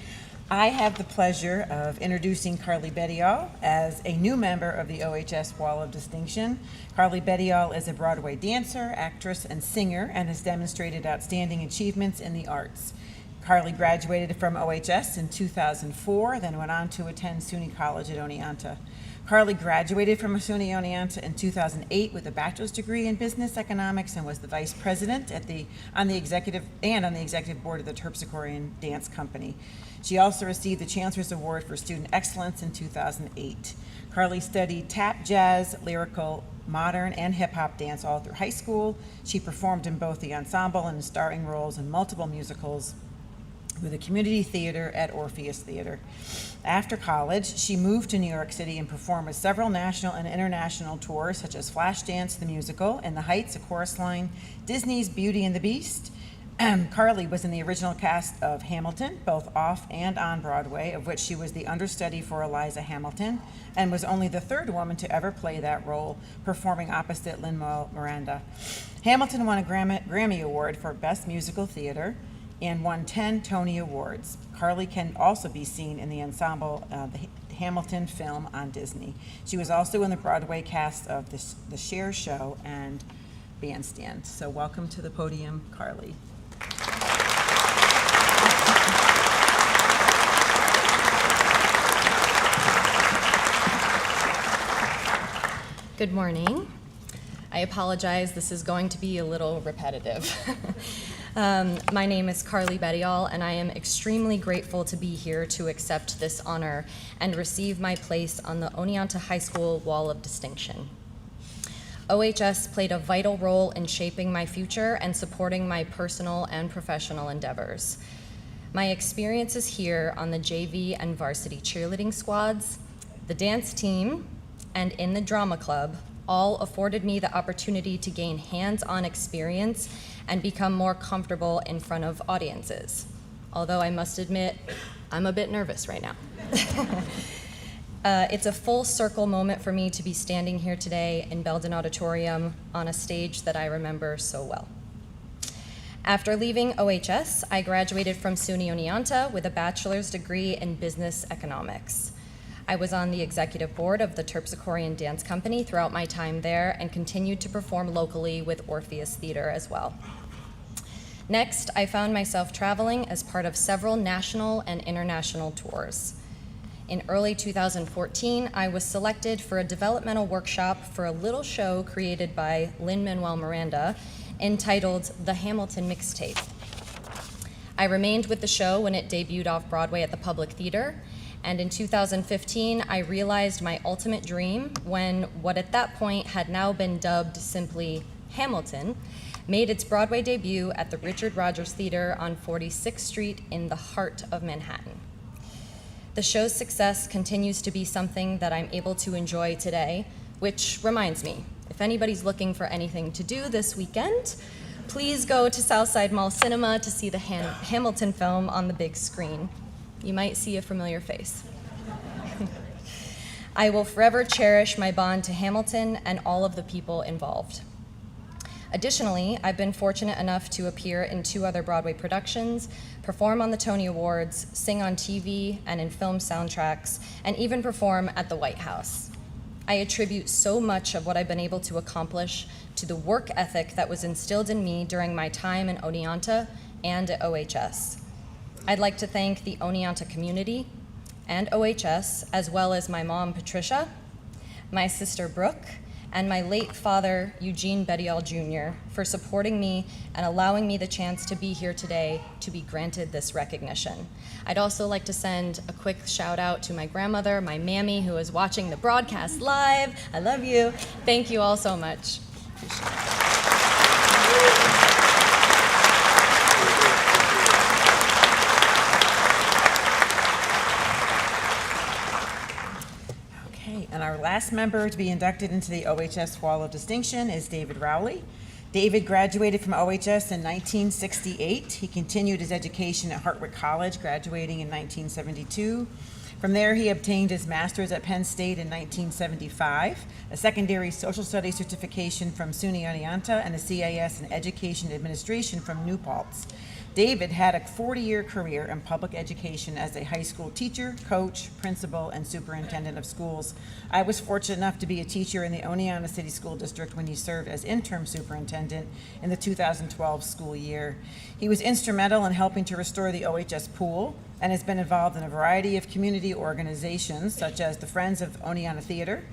I have the pleasure of introducing Carly Bettiol as a new member of the OHS Wall of Distinction. Carly Bettiol is a Broadway dancer, actress, and singer, and has demonstrated outstanding achievements in the arts. Carly graduated from OHS in 2004, then went on to attend SUNY College at Oneonta. Carly graduated from SUNY Oneonta in 2008 with a bachelor's degree in business economics and was the vice president on the executive board of the Terpsichorean Dance Company. She also received the Chancellor's Award for Student Excellence in 2008. Carly studied tap, jazz, lyrical, modern, and hip-hop dance all through high school. She performed in both the ensemble and in starring roles in multiple musicals with a community theater at Orpheus Theater. After college, she moved to New York City and performed with several national and international tours, such as Flashdance the Musical, In the Heights, A Chorus Line, Disney's Beauty and the Beast. Carly was in the original cast of Hamilton, both off and on Broadway, of which she was the understudy for Eliza Hamilton, and was only the third woman to ever play that role, performing opposite Lin-Manuel Miranda. Hamilton won a Grammy Award for Best Musical Theater and won 10 Tony Awards. Carly can also be seen in the ensemble, the Hamilton film on Disney. She was also in the Broadway cast of the Cher Show and Bandstand. So welcome to the podium, Carly. Good morning. I apologize, this is going to be a little repetitive. My name is Carly Bettiol, and I am extremely grateful to be here to accept this honor and receive my place on the Oneonta High School Wall of Distinction. OHS played a vital role in shaping my future and supporting my personal and professional endeavors. My experiences here on the JV and varsity cheerleading squads, the dance team, and in the drama club all afforded me the opportunity to gain hands-on experience and become more comfortable in front of audiences. Although I must admit, I'm a bit nervous right now. It's a full circle moment for me to be standing here today in Belden Auditorium on a stage that I remember so well. After leaving OHS, I graduated from SUNY Oneonta with a bachelor's degree in business economics. I was on the executive board of the Terpsichorean Dance Company throughout my time there and continued to perform locally with Orpheus Theater as well. Next, I found myself traveling as part of several national and international tours. In early 2014, I was selected for a developmental workshop for a little show created by Lin-Manuel Miranda entitled The Hamilton Mixtape. I remained with the show when it debuted off-Broadway at the Public Theater, and in 2015, I realized my ultimate dream when what at that point had now been dubbed simply Hamilton made its Broadway debut at the Richard Rodgers Theater on 46th Street in the heart of Manhattan. The show's success continues to be something that I'm able to enjoy today, which reminds me, if anybody's looking for anything to do this weekend, Please go to Southside Mall Cinema to see the Hamilton film on the big screen. You might see a familiar face. I will forever cherish my bond to Hamilton and all of the people involved. Additionally, I've been fortunate enough to appear in 2 other Broadway productions, perform on the Tony Awards, sing on TV and in film soundtracks, and even perform at the White House. I attribute so much of what I've been able to accomplish to the work ethic that was instilled in me during my time in Oneonta and at OHS. I'd like to thank the Oneonta community and OHS, as well as my mom, Patricia, my sister, Brooke, and my late father, Eugene Bedial Jr., for supporting me and allowing me the chance to be here today to be granted this recognition. I'd also like to send a quick shout out to my grandmother, my mammy, who is watching the broadcast live. I love you. Thank you all so much. And our last member to be inducted into the OHS Wall of Distinction is David Rowley. David graduated from OHS in 1968. He continued his education at Hartwick College, graduating in 1972. From there, he obtained his master's at Penn State in 1975, a secondary social studies certification from SUNY Oneonta, and a CIS in education administration from New Paltz. David had a 40-year career in public education as a high school teacher, coach, principal, and superintendent of schools. I was fortunate enough to be a teacher in the Oneonta City School District when he served as interim superintendent in the 2012 school year. He was instrumental in helping to restore the OHS pool and has been involved in a variety of community organizations such as the Friends of Oneonta Theater,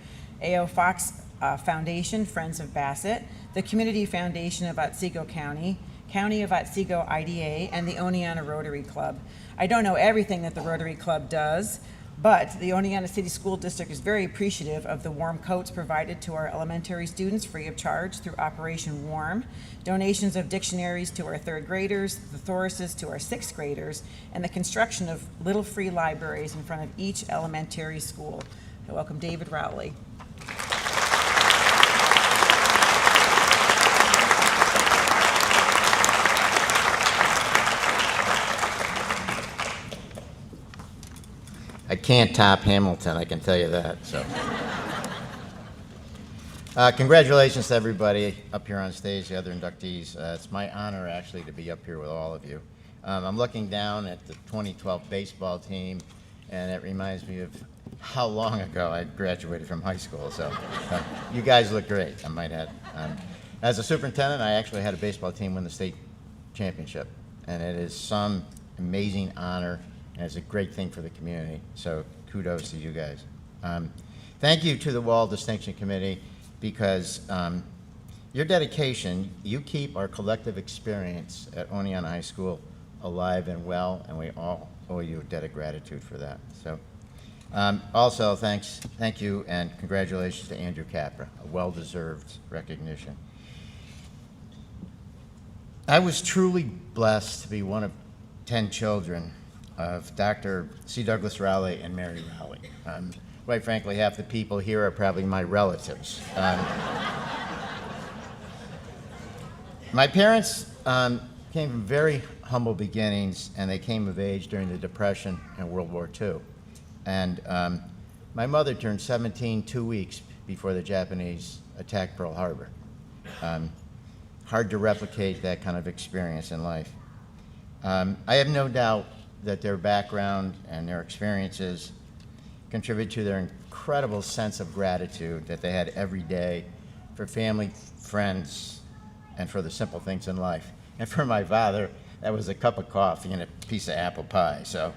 A.O. Fox Foundation, Friends of Bassett, the Community Foundation of Otsego County, County of Otsego IDA, and the Oneonta Rotary Club. I don't know everything that the Rotary Club does, but the Oneonta City School District is very appreciative of the warm coats provided to our elementary students free of charge through Operation Warm, donations of dictionaries to our 3rd graders, the thoraces to our 6th graders, and the construction of little free libraries in front of each elementary school. I welcome David Rowley. I can't top Hamilton, I can tell you that. So, congratulations to everybody up here on stage, the other inductees. It's my honor, actually, to be up here with all of you. I'm looking down at the 2012 baseball team, and it reminds me of how long ago I graduated from high school. So, you guys look great, I might add. As a superintendent, I actually had a baseball team win the state championship, and it is some amazing honor. And it's a great thing for the community, so kudos to you guys. Thank you to the Wall Distinction Committee, because your dedication, you keep our collective experience at Oneonta High School alive and well, and we all owe you a debt of gratitude for that. So, also, thank you, and congratulations to Andrew Capra, a well-deserved recognition. I was truly blessed to be one of 10 children of Dr. C. Douglas Rowley and Mary Rowley. Quite frankly, half the people here are probably my relatives. My parents came from very humble beginnings, and they came of age during the Depression and World War II. And my mother turned 17 2 weeks before the Japanese attacked Pearl Harbor. Hard to replicate that kind of experience in life. I have no doubt that their background and their experiences contribute to their incredible sense of gratitude that they had every day for family, friends, and for the simple things in life. And for my father, that was a cup of coffee and a piece of apple pie. So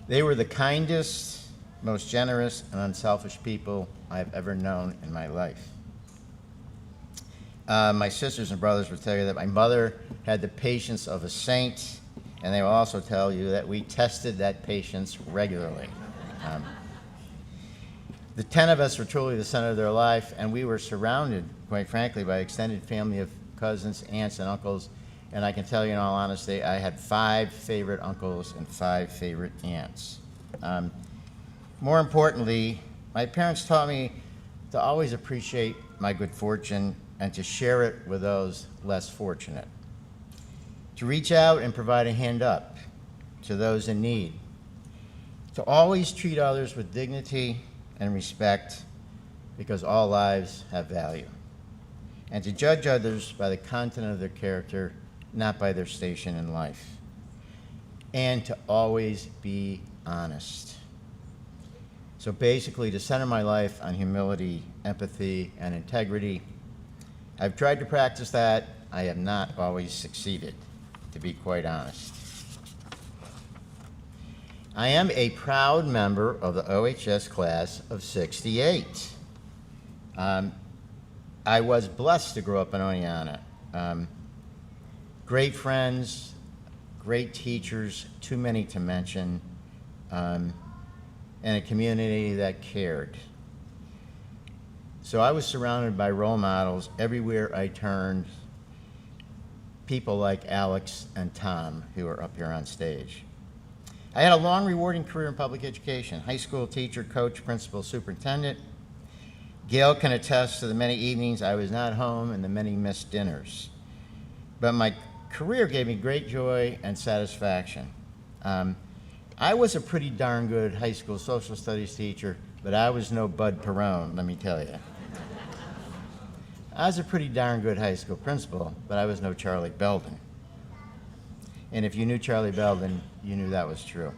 they were the kindest, most generous, and unselfish people I've ever known in my life. My sisters and brothers will tell you that my mother had the patience of a saint, and they will also tell you that we tested that patience regularly. The 10 of us were truly the center of their life, and we were surrounded, quite frankly, by extended family of cousins, aunts, and uncles. And I can tell you in all honesty, I had 5 favorite uncles and 5 favorite aunts. More importantly, my parents taught me to always appreciate my good fortune and to share it with those less fortunate. To reach out and provide a hand up to those in need. To always treat others with dignity and respect, because all lives have value. And to judge others by the content of their character, not by their station in life. And to always be honest. So basically, to center my life on humility, empathy, and integrity. I've tried to practice that. I have not always succeeded, to be quite honest. I am a proud member of the OHS class of '68. I was blessed to grow up in Oneonta. Great friends, great teachers, too many to mention, and a community that cared. So I was surrounded by role models everywhere I turned, people like Alex and Tom, who are up here on stage. I had a long, rewarding career in public education, high school teacher, coach, principal, superintendent. Gail can attest to the many evenings I was not home and the many missed dinners. But my career gave me great joy and satisfaction. I was a pretty darn good high school social studies teacher, but I was no Bud Perone, let me tell you. I was a pretty darn good high school principal, but I was no Charlie Belden. And if you knew Charlie Belden, you knew that was true.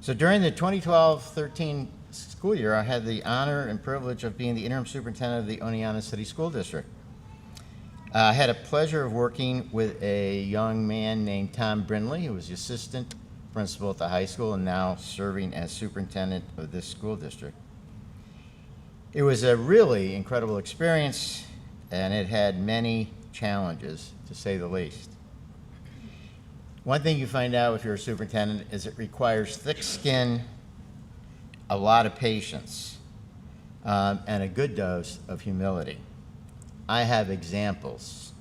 So during the 2012-13 school year, I had the honor and privilege of being the interim superintendent of the Oneonta City School District. I had a pleasure of working with a young man named Tom Brindley, who was the assistant principal at the high school and now serving as superintendent of this school district. It was a really incredible experience, and it had many challenges, to say the least. One thing you find out if you're a superintendent is it requires thick skin, a lot of patience, and a good dose of humility. I have examples.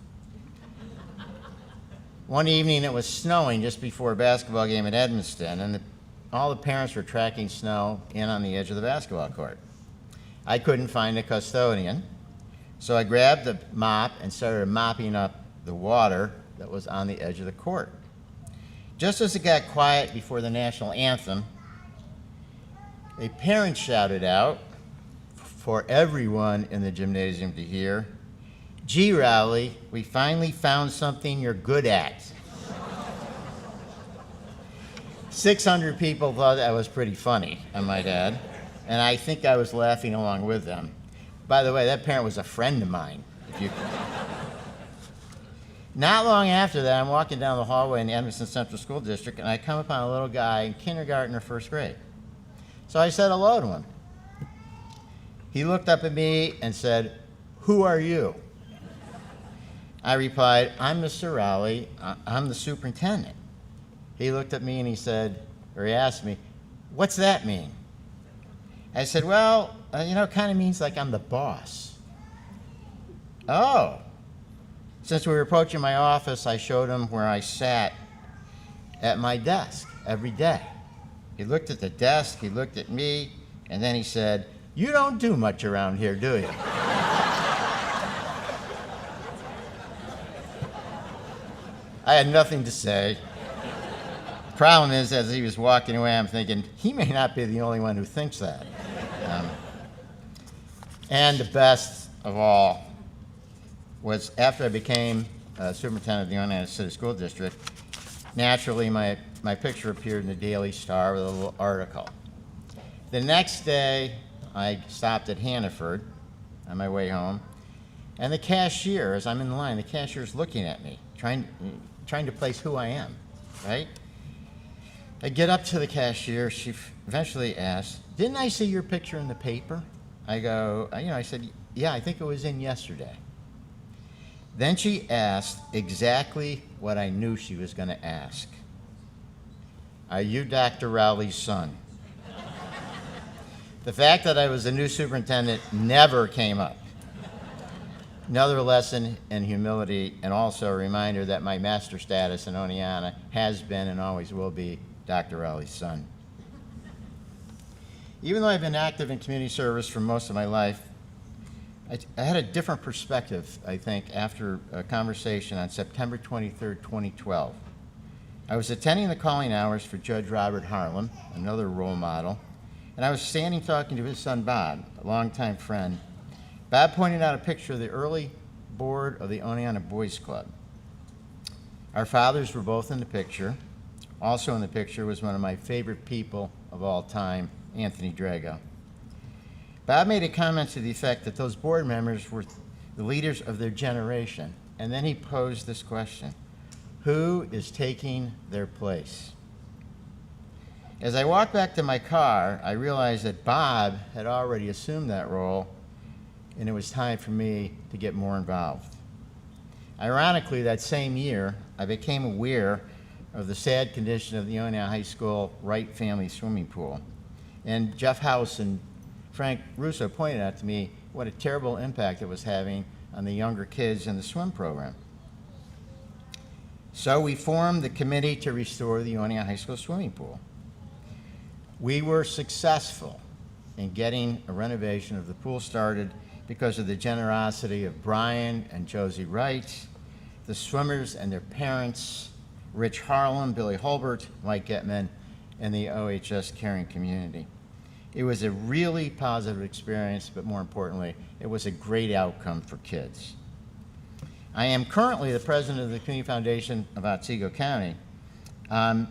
One evening it was snowing just before a basketball game at Edmiston, and all the parents were tracking snow in on the edge of the basketball court. I couldn't find a custodian, so I grabbed the mop and started mopping up the water that was on the edge of the court. Just as it got quiet before the national anthem, a parent shouted out for everyone in the gymnasium to hear, "Gee, Rowley, we finally found something you're good at." 600 people thought that was pretty funny, I might add, and I think I was laughing along with them. By the way, that parent was a friend of mine. Not long after that, I'm walking down the hallway in the Edmiston Central School District, and I come upon a little guy in kindergarten or first grade. So I said hello to him. He looked up at me and said, "Who are you?" I replied, "I'm Mr. Rowley. I'm the superintendent." He looked at me and he asked me, "What's that mean?" I said, "Well, it kind of means like I'm the boss." "Oh." Since we were approaching my office, I showed him where I sat at my desk every day. He looked at the desk, he looked at me, and then he said, "You don't do much around here, do you?" I had nothing to say. The problem is, as he was walking away, I'm thinking, he may not be the only one who thinks that. And the best of all was after I became superintendent of the Oneonta City School District, naturally my picture appeared in the Daily Star with a little article. The next day, I stopped at Hannaford on my way home, and the cashier, as I'm in the line, the cashier's looking at me, trying to place who I am, right? I get up to the cashier. She eventually asks, "Didn't I see your picture in the paper?" I go, I said, "Yeah, I think it was in yesterday." Then she asked exactly what I knew she was going to ask. "Are you Dr. Rowley's son?" The fact that I was the new superintendent never came up. Another lesson in humility, and also a reminder that my master status in Oneonta has been and always will be Dr. Rowley's son. Even though I've been active in community service for most of my life, I had a different perspective, I think, after a conversation on September 23rd, 2012. I was attending the calling hours for Judge Robert Harlem, another role model, and I was standing talking to his son Bob, a longtime friend. Bob pointed out a picture of the early board of the Oneonta Boys Club. Our fathers were both in the picture. Also in the picture was one of my favorite people of all time, Anthony Drago. Bob made a comment to the effect that those board members were the leaders of their generation, and then he posed this question: who is taking their place? As I walked back to my car, I realized that Bob had already assumed that role, and it was time for me to get more involved. Ironically, that same year, I became aware of the sad condition of the Oneonta High School Wright family swimming pool. And Jeff House and Frank Russo pointed out to me what a terrible impact it was having on the younger kids in the swim program. So we formed the committee to restore the Oneonta High School swimming pool. We were successful in getting a renovation of the pool started because of the generosity of Brian and Josie Wright, the swimmers and their parents, Rich Harlem, Billy Holbert, Mike Getman, and the OHS caring community. It was a really positive experience, but more importantly, it was a great outcome for kids. I am currently the president of the Community Foundation of Otsego County, and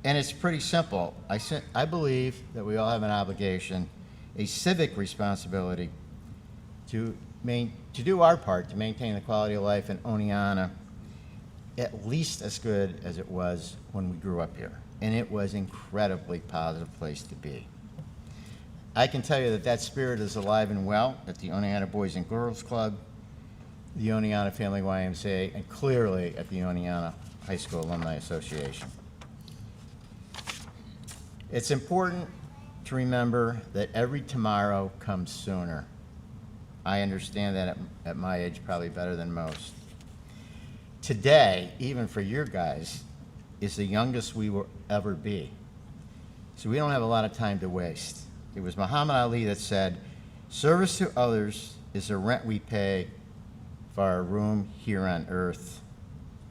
it's pretty simple. I believe that we all have an obligation, a civic responsibility, to do our part to maintain the quality of life in Oneonta at least as good as it was when we grew up here. And it was an incredibly positive place to be. I can tell you that that spirit is alive and well at the Oneonta Boys and Girls Club, the Oneonta Family YMCA, and clearly at the Oneonta High School Alumni Association. It's important to remember that every tomorrow comes sooner. I understand that at my age probably better than most. Today, even for your guys, is the youngest we will ever be. So we don't have a lot of time to waste. It was Muhammad Ali that said, "Service to others is the rent we pay for our room here on earth.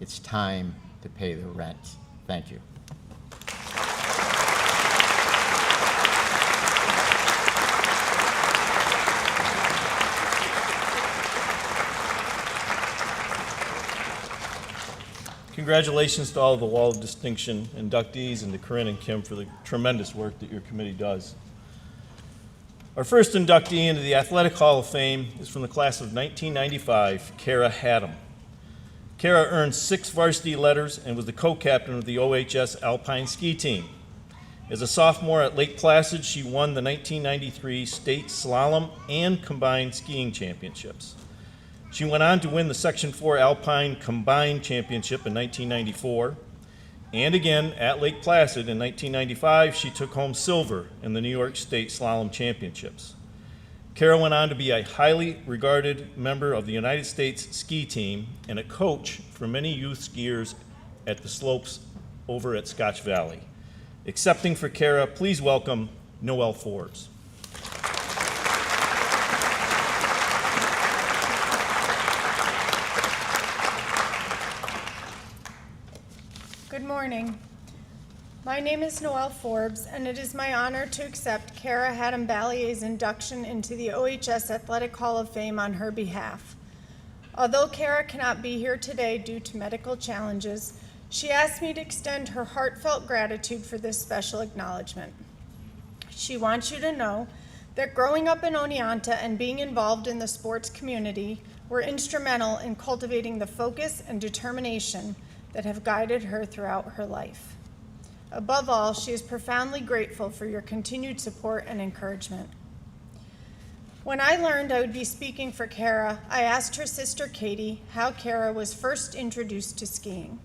It's time to pay the rent." Thank you. Congratulations to all of the Wall of Distinction inductees and to Corinne and Kim for the tremendous work that your committee does. Our first inductee into the Athletic Hall of Fame is from the class of 1995, Kara Haddam. Kara earned 6 varsity letters and was the co-captain of the OHS Alpine ski team. As a sophomore at Lake Placid, she won the 1993 state slalom and combined skiing championships. She went on to win the Section 4 Alpine Combined Championship in 1994, and again at Lake Placid in 1995, she took home silver in the New York State Slalom Championships. Kara went on to be a highly regarded member of the United States ski team and a coach for many youth skiers at the slopes over at Scotch Valley. Accepting for Kara, please welcome Noelle Forbes. Good morning. My name is Noelle Forbes, and it is my honor to accept Kara Haddam-Ballier's induction into the OHS Athletic Hall of Fame on her behalf. Although Kara cannot be here today due to medical challenges, she asked me to extend her heartfelt gratitude for this special acknowledgement. She wants you to know that growing up in Oneonta and being involved in the sports community were instrumental in cultivating the focus and determination that have guided her throughout her life. Above all, she is profoundly grateful for your continued support and encouragement. When I learned I would be speaking for Kara, I asked her sister Katie how Kara was first introduced to skiing.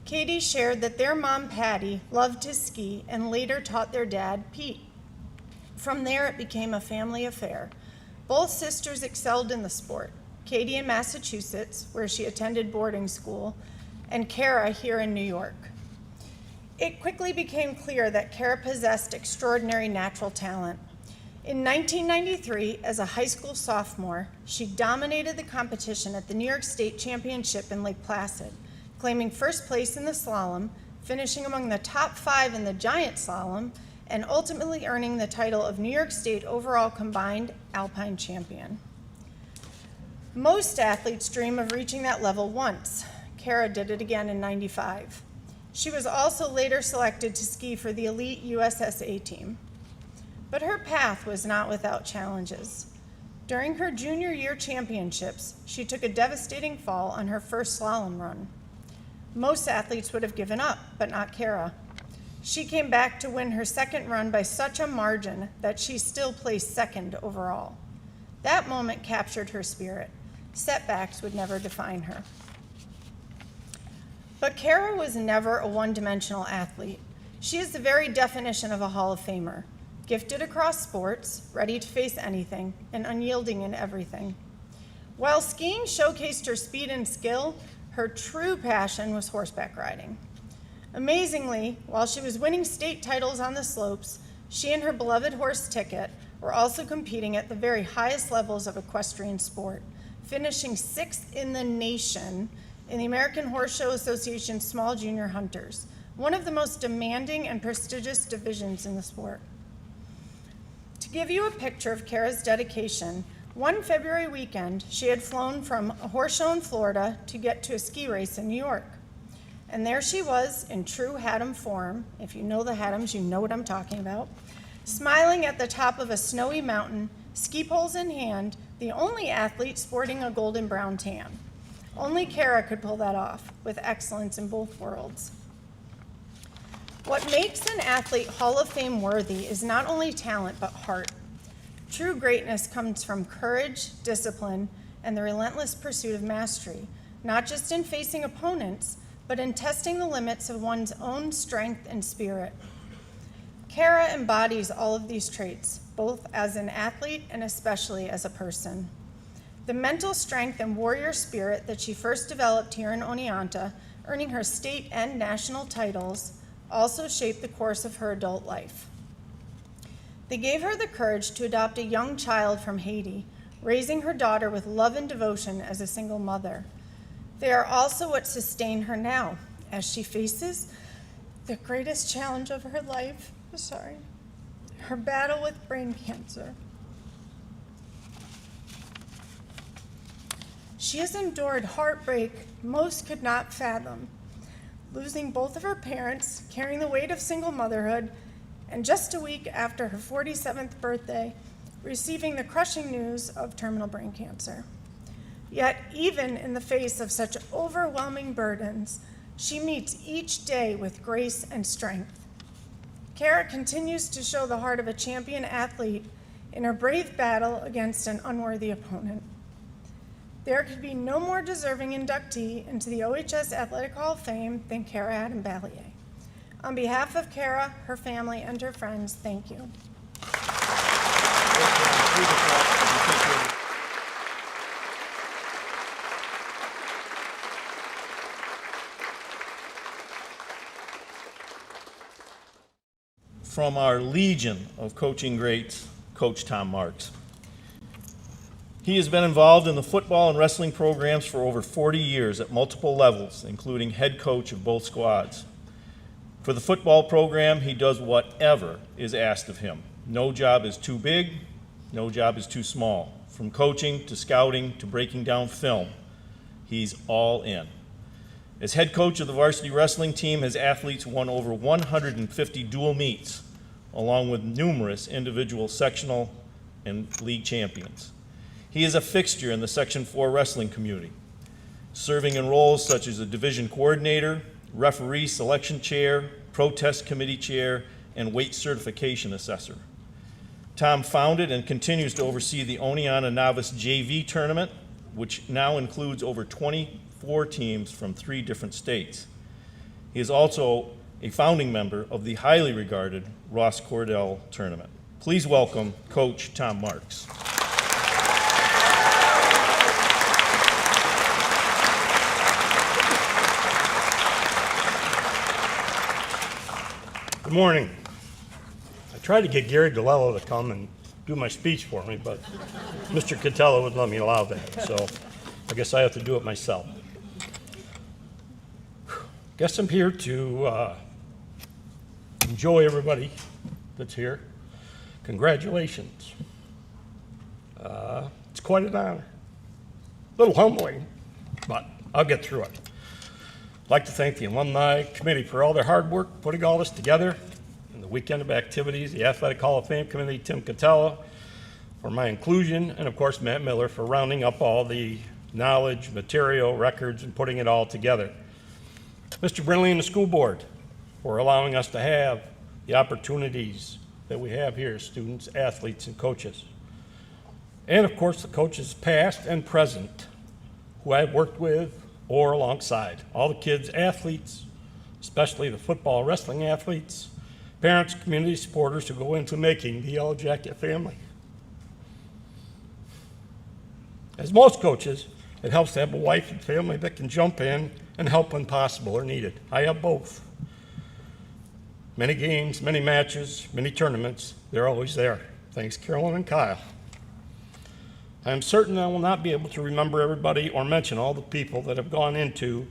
Katie shared that their mom, Patty, loved to ski and later taught their dad, Pete. From there, it became a family affair. Both sisters excelled in the sport, Katie in Massachusetts, where she attended boarding school, and Kara here in New York. It quickly became clear that Kara possessed extraordinary natural talent. In 1993, as a high school sophomore, she dominated the competition at the New York State Championship in Lake Placid, claiming first place in the slalom, finishing among the top 5 in the giant slalom, and ultimately earning the title of New York State overall combined alpine champion. Most athletes dream of reaching that level once. Kara did it again in '95. She was also later selected to ski for the elite USSA team. But her path was not without challenges. During her junior year championships, she took a devastating fall on her first slalom run. Most athletes would have given up, but not Kara. She came back to win her second run by such a margin that she still placed second overall. That moment captured her spirit. Setbacks would never define her. But Kara was never a one-dimensional athlete. She is the very definition of a Hall of Famer. Gifted across sports, ready to face anything, and unyielding in everything. While skiing showcased her speed and skill, her true passion was horseback riding. Amazingly, while she was winning state titles on the slopes, she and her beloved horse Ticket were also competing at the very highest levels of equestrian sport, finishing 6th in the nation in the American Horse Show Association Small Junior Hunters, one of the most demanding and prestigious divisions in the sport. To give you a picture of Kara's dedication, one February weekend, she had flown from a horse show in Florida to get to a ski race in New York. And there she was in true Haddam form. If you know the Haddams, you know what I'm talking about. Smiling at the top of a snowy mountain, ski poles in hand, the only athlete sporting a golden brown tan. Only Kara could pull that off, with excellence in both worlds. What makes an athlete Hall of Fame worthy is not only talent, but heart. True greatness comes from courage, discipline, and the relentless pursuit of mastery, not just in facing opponents, but in testing the limits of one's own strength and spirit. Kara embodies all of these traits, both as an athlete and especially as a person. The mental strength and warrior spirit that she first developed here in Oneonta, earning her state and national titles, also shaped the course of her adult life. They gave her the courage to adopt a young child from Haiti, raising her daughter with love and devotion as a single mother. They are also what sustain her now, as she faces the greatest challenge of her life, her battle with brain cancer. She has endured heartbreak most could not fathom, losing both of her parents, carrying the weight of single motherhood, and just a week after her 47th birthday, receiving the crushing news of terminal brain cancer. Yet, even in the face of such overwhelming burdens, she meets each day with grace and strength. Kara continues to show the heart of a champion athlete in her brave battle against an unworthy opponent. There could be no more deserving inductee into the OHS Athletic Hall of Fame than Kara Haddam-Balliet. On behalf of Kara, her family, and her friends, thank you. From our legion of coaching greats, Coach Tom Marks. He has been involved in the football and wrestling programs for over 40 years at multiple levels, including head coach of both squads. For the football program, he does whatever is asked of him. No job is too big, no job is too small. From coaching to scouting to breaking down film, he's all in. As head coach of the varsity wrestling team, his athletes won over 150 dual meets, along with numerous individual sectional and league champions. He is a fixture in the Section 4 wrestling community, serving in roles such as a division coordinator, referee selection chair, protest committee chair, and weight certification assessor. Tom founded and continues to oversee the Oneonta Novice JV tournament, which now includes over 24 teams from 3 different states. He is also a founding member of the highly regarded Ross Cordell tournament. Please welcome Coach Tom Marks. Good morning. I tried to get Gary DeLello to come, and do my speech for me, but Mr. Catella would let me allow that, so I guess I have to do it myself. Guess I'm here to enjoy everybody that's here. Congratulations. It's quite an honor. A little humbling, but I'll get through it. I'd like to thank the Alumni Committee for all their hard work putting all this together, and the weekend of activities, the Athletic Hall of Fame Committee, Tim Catella, for my inclusion, and of course Matt Miller for rounding up all the knowledge, material, records, and putting it all together. Mr. Brindley and the school board for allowing us to have the opportunities that we have here, students, athletes, and coaches. And of course the coaches past and present who I've worked with or alongside. All the kids, athletes, especially the football, wrestling athletes, parents, community supporters who go into making the Yellow Jacket family. As most coaches, it helps to have a wife and family that can jump in and help when possible or needed. I have both. Many games, many matches, many tournaments, they're always there. Thanks, Carolyn and Kyle. I am certain I will not be able to remember everybody or mention all the people that have gone into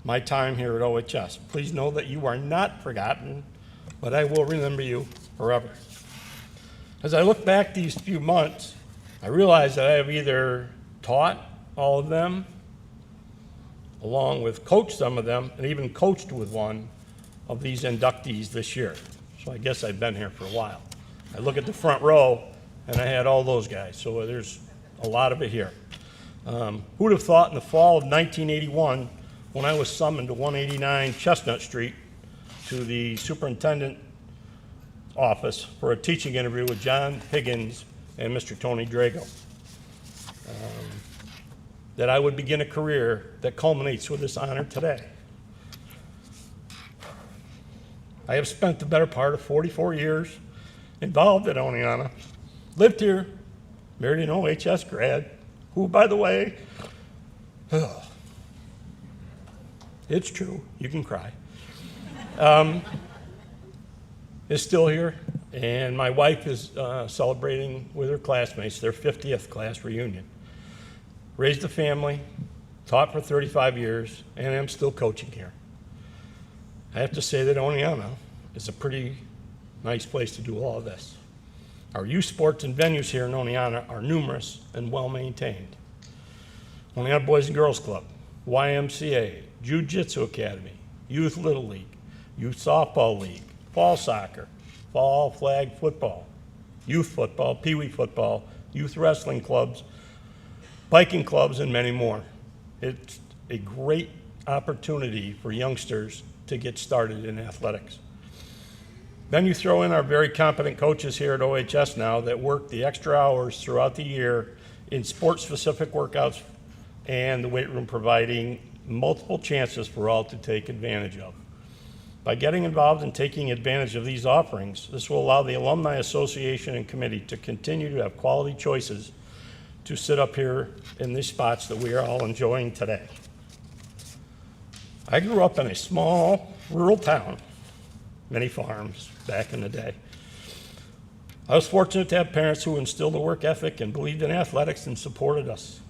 my time here at OHS. Please know that you are not forgotten, but I will remember you forever. As I look back these few months, I realize that I have either taught all of them, along with coached some of them, and even coached with one of these inductees this year. So I guess I've been here for a while. I look at the front row, and I had all those guys, so there's a lot of it here. Who'd have thought in the fall of 1981, when I was summoned to 189 Chestnut Street to the superintendent office for a teaching interview with John Higgins and Mr. Tony Drago, that I would begin a career that culminates with this honor today. I have spent the better part of 44 years involved at Oneonta, lived here, married an OHS grad, who, by the way, it's true, you can cry, is still here, and my wife is celebrating with her classmates their 50th class reunion. Raised a family, taught for 35 years, and am still coaching here. I have to say that Oneonta is a pretty nice place to do all of this. Our youth sports and venues here in Oneonta are numerous and well maintained. Oneonta Boys and Girls Club, YMCA, Jiu-Jitsu Academy, Youth Little League, Youth Softball League, Fall Soccer, Fall Flag Football, Youth Football, Pee Wee Football, Youth Wrestling Clubs, biking clubs, and many more. It's a great opportunity for youngsters to get started in athletics. Then you throw in our very competent coaches here at OHS now that work the extra hours throughout the year in sport-specific workouts and the weight room providing multiple chances for all to take advantage of. By getting involved and taking advantage of these offerings, this will allow the Alumni Association and Committee to continue to have quality choices to sit up here in these spots that we are all enjoying today. I grew up in a small rural town, many farms back in the day. I was fortunate to have parents who instilled a work ethic and believed in athletics and supported us.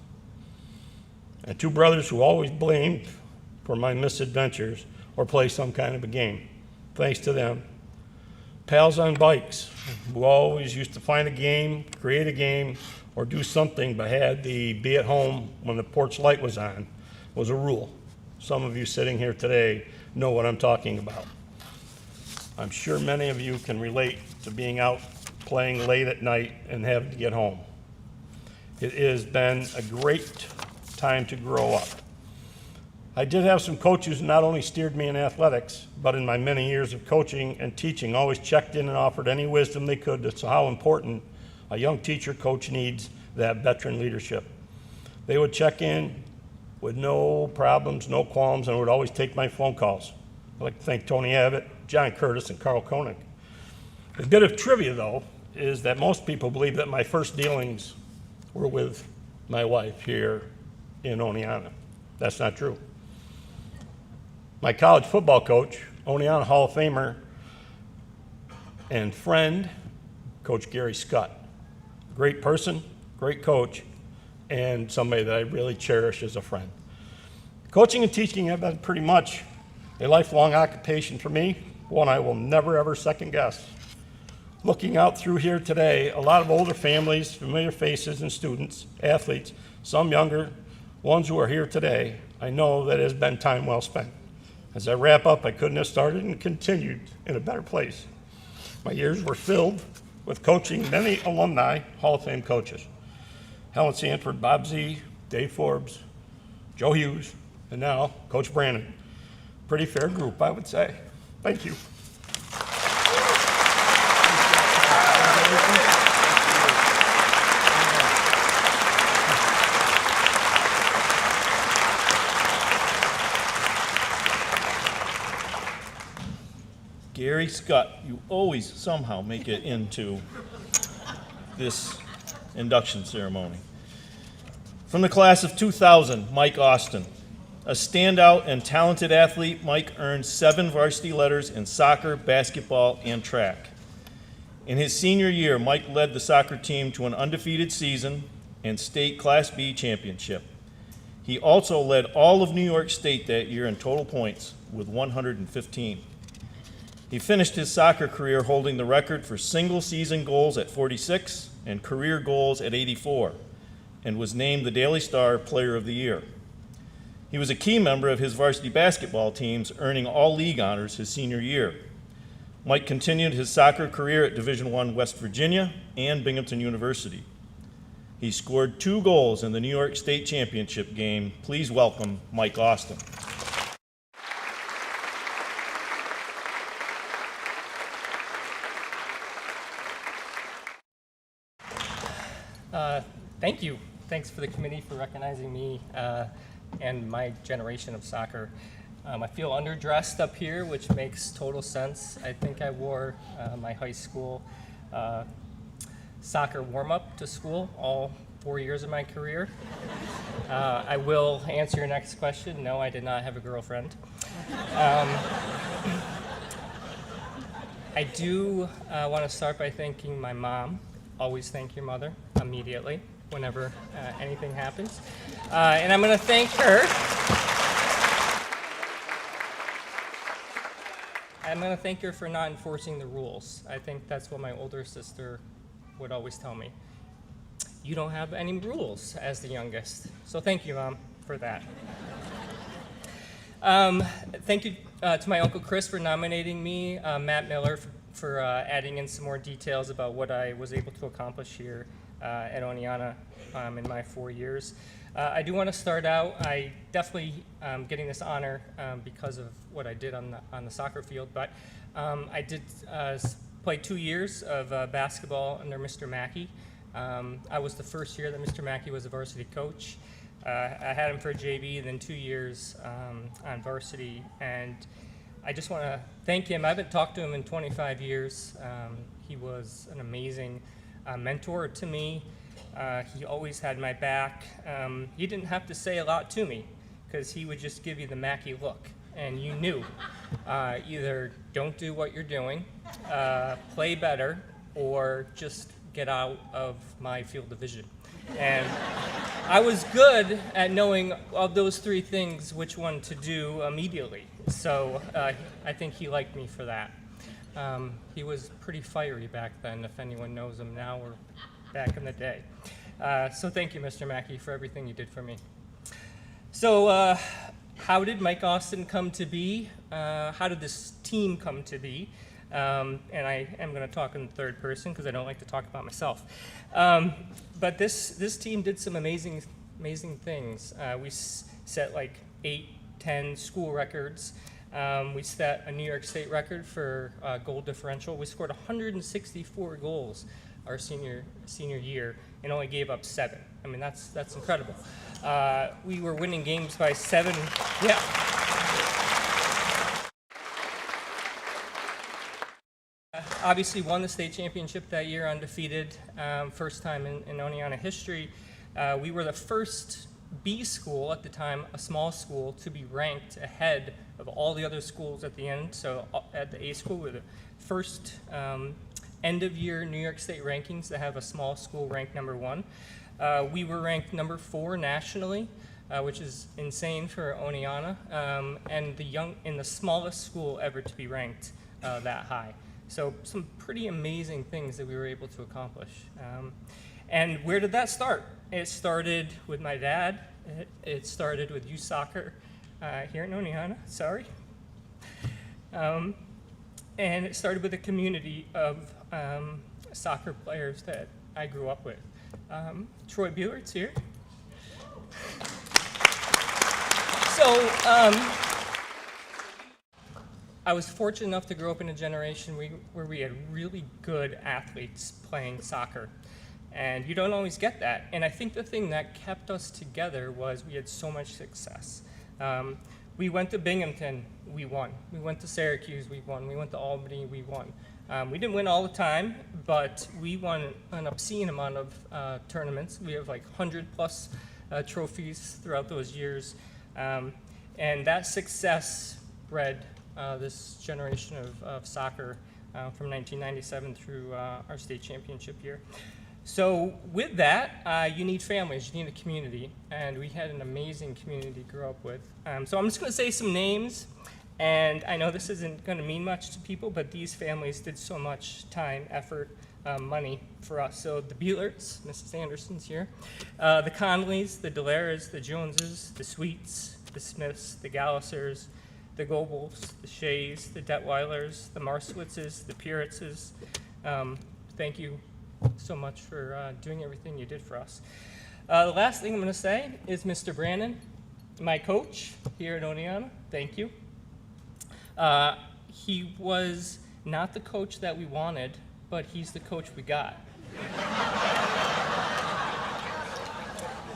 And two brothers who always blamed for my misadventures or play some kind of a game. Thanks to them. Pals on bikes who always used to find a game, create a game, or do something but had the be at home when the porch light was on was a rule. Some of you sitting here today know what I'm talking about. I'm sure many of you can relate to being out playing late at night and having to get home. It has been a great time to grow up. I did have some coaches who not only steered me in athletics, but in my many years of coaching and teaching, always checked in and offered any wisdom they could as to how important a young teacher coach needs that veteran leadership. They would check in with no problems, no qualms, and would always take my phone calls. I'd like to thank Tony Abbott, John Curtis, and Carl Koenig. A bit of trivia, though, is that most people believe that my first dealings were with my wife here in Oneonta. That's not true. My college football coach, Oneonta Hall of Famer and friend, Coach Gary Scott, great person, great coach, and somebody that I really cherish as a friend. Coaching and teaching have been pretty much a lifelong occupation for me, one I will never ever second guess. Looking out through here today, a lot of older families, familiar faces, and students, athletes, some younger, ones who are here today, I know that it has been time well spent. As I wrap up, I couldn't have started and continued in a better place. My years were filled with coaching many alumni Hall of Fame coaches. Helen Sanford, Bob Z, Dave Forbes, Joe Hughes, and now Coach Brandon. Pretty fair group, I would say. Thank you. Gary Scott, you always somehow make it into this induction ceremony. From the class of 2000, Mike Austin. A standout and talented athlete, Mike earned 7 varsity letters in soccer, basketball, and track. In his senior year, Mike led the soccer team to an undefeated season and state Class B championship. He also led all of New York State that year in total points with 115. He finished his soccer career holding the record for single-season goals at 46 and career goals at 84, and was named the Daily Star Player of the Year. He was a key member of his varsity basketball teams, earning all league honors his senior year. Mike continued his soccer career at Division I West Virginia and Binghamton University. He scored 2 goals in the New York State Championship game. Please welcome Mike Austin. Thank you. Thanks for the committee for recognizing me and my generation of soccer. I feel underdressed up here, which makes total sense. I think I wore my high school soccer warm-up to school all 4 years of my career. I will answer your next question. No, I did not have a girlfriend. I do want to start by thanking my mom. Always thank your mother immediately whenever anything happens. And I'm going to thank her. I'm going to thank her for not enforcing the rules. I think that's what my older sister would always tell me. You don't have any rules as the youngest. So thank you, Mom, for that. Thank you to my Uncle Chris for nominating me, Matt Miller for adding in some more details about what I was able to accomplish here at Oneonta in my 4 years. I do want to start out, I definitely getting this honor because of what I did on the soccer field, but I did play 2 years of basketball under Mr. Mackey. I was the first year that Mr. Mackey was a varsity coach. I had him for JV, and then 2 years on varsity, and I just want to thank him. I haven't talked to him in 25 years. He was an amazing mentor to me. He always had my back. He didn't have to say a lot to me because he would just give you the Mackey look, and you knew either don't do what you're doing, play better, or just get out of my field of vision. And I was good at knowing of those 3 things which one to do immediately. So I think he liked me for that. He was pretty fiery back then, if anyone knows him now or back in the day. So thank you, Mr. Mackey, for everything you did for me. So how did Mike Austin come to be? How did this team come to be? And I am going to talk in the third person because I don't like to talk about myself. But this team did some amazing things. We set like 8, 10 school records. We set a New York State record for goal differential. We scored 164 goals our senior year and only gave up 7. I mean, that's incredible. We were winning games by 7. Yeah. Obviously won the state championship that year, undefeated, first time in Oneonta history. We were the first B school at the time, a small school, to be ranked ahead of all the other schools at the end. So at the A school, we were the first end-of-year New York State rankings that have a small school ranked number 1. We were ranked number 4 nationally, which is insane for Oneonta, and the smallest school ever to be ranked that high. So some pretty amazing things that we were able to accomplish. And where did that start? It started with my dad. It started with youth soccer here in Oneonta, sorry. And it started with a community of soccer players that I grew up with. Troy Bueller's here. So I was fortunate enough to grow up in a generation where we had really good athletes playing soccer. And you don't always get that. And I think the thing that kept us together was we had so much success. We went to Binghamton, we won. We went to Syracuse, we won. We went to Albany, we won. We didn't win all the time, but we won an obscene amount of tournaments. We have like 100+ trophies throughout those years. And that success bred this generation of soccer from 1997 through our state championship year. So with that, you need families, you need a community, and we had an amazing community to grow up with. So I'm just going to say some names, and I know this isn't going to mean much to people, but these families did so much time, effort, money for us. So the Buellers, Mrs. Anderson's here, the Conleys, the Delaras, the Joneses, the Sweets, the Smiths, the Gallisers, the Goebels, the Shays, the Detweilers, the Marsowitzes, the Puretzes. Thank you so much for doing everything you did for us. The last thing I'm going to say is Mr. Brannon, my coach here at Oneonta. Thank you. He was not the coach that we wanted, but he's the coach we got.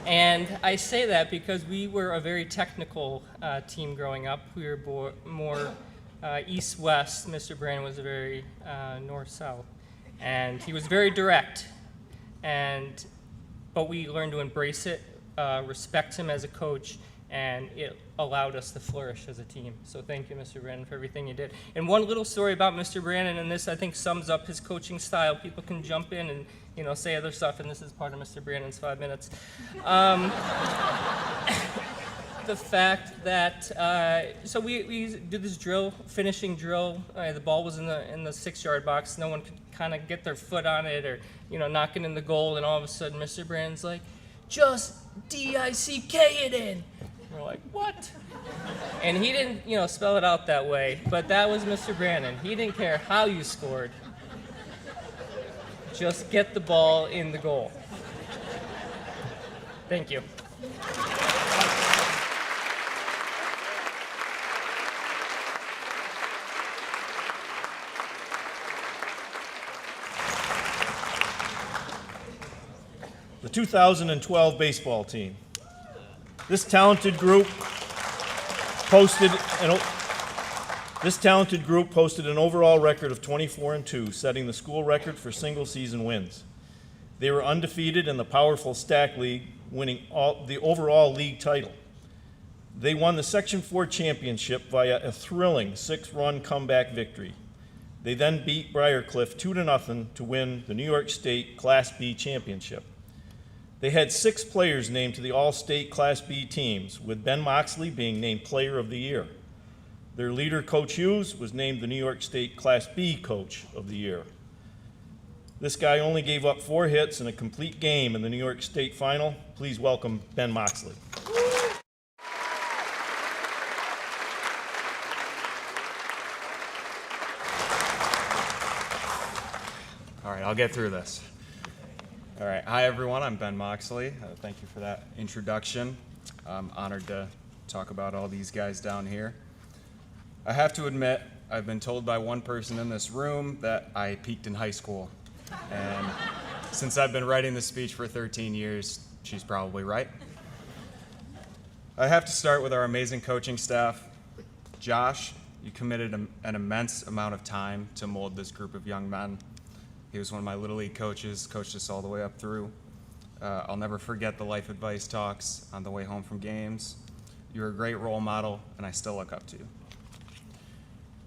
And I say that because we were a very technical team growing up. We were more east-west. Mr. Brannon was a very north-south. And he was very direct, but we learned to embrace it, respect him as a coach, and it allowed us to flourish as a team. So thank you, Mr. Brannon, for everything you did. And one little story about Mr. Brannon, and this I think sums up his coaching style. People can jump in and say other stuff, and this is part of Mr. Brannon's 5 minutes. The fact that so we did this drill, finishing drill. The ball was in the 6-yard box. No one could kind of get their foot on it or knock it in the goal. And all of a sudden, Mr. Brannon's like, "Just D-I-C-K it in." We're like, "What?" And he didn't spell it out that way, but that was Mr. Brannon. He didn't care how you scored. Just get the ball in the goal. Thank you. The 2012 baseball team. This talented group posted an overall record of 24-2, setting the school record for single-season wins. They were undefeated in the powerful Stack League, winning the overall league title. They won the Section 4 championship via a thrilling 6-run comeback victory. They then beat Briarcliff 2-0 to win the New York State Class B championship. They had 6 players named to the All-State Class B teams, with Ben Moxley being named Player of the Year. Their leader, Coach Hughes, was named the New York State Class B Coach of the Year. This guy only gave up 4 hits in a complete game in the New York State Final. Please welcome Ben Moxley. All right, I'll get through this. All right, hi everyone, I'm Ben Moxley. Thank you for that introduction. I'm honored to talk about all these guys down here. I have to admit, I've been told by one person in this room that I peaked in high school. And since I've been writing this speech for 13 years, she's probably right. I have to start with our amazing coaching staff. Josh, you committed an immense amount of time to mold this group of young men. He was one of my Little League coaches, coached us all the way up through. I'll never forget the life advice talks on the way home from games. You're a great role model, and I still look up to you.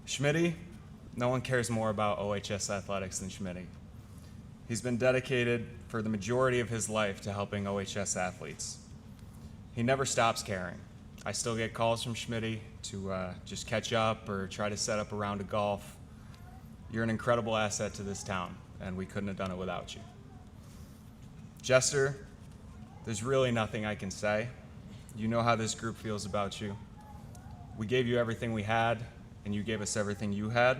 Schmitty, no one cares more about OHS athletics than Schmitty. He's been dedicated for the majority of his life to helping OHS athletes. He never stops caring. I still get calls from Schmitty to just catch up or try to set up a round of golf. You're an incredible asset to this town, and we couldn't have done it without you. Jester, there's really nothing I can say. You know how this group feels about you. We gave you everything we had, and you gave us everything you had.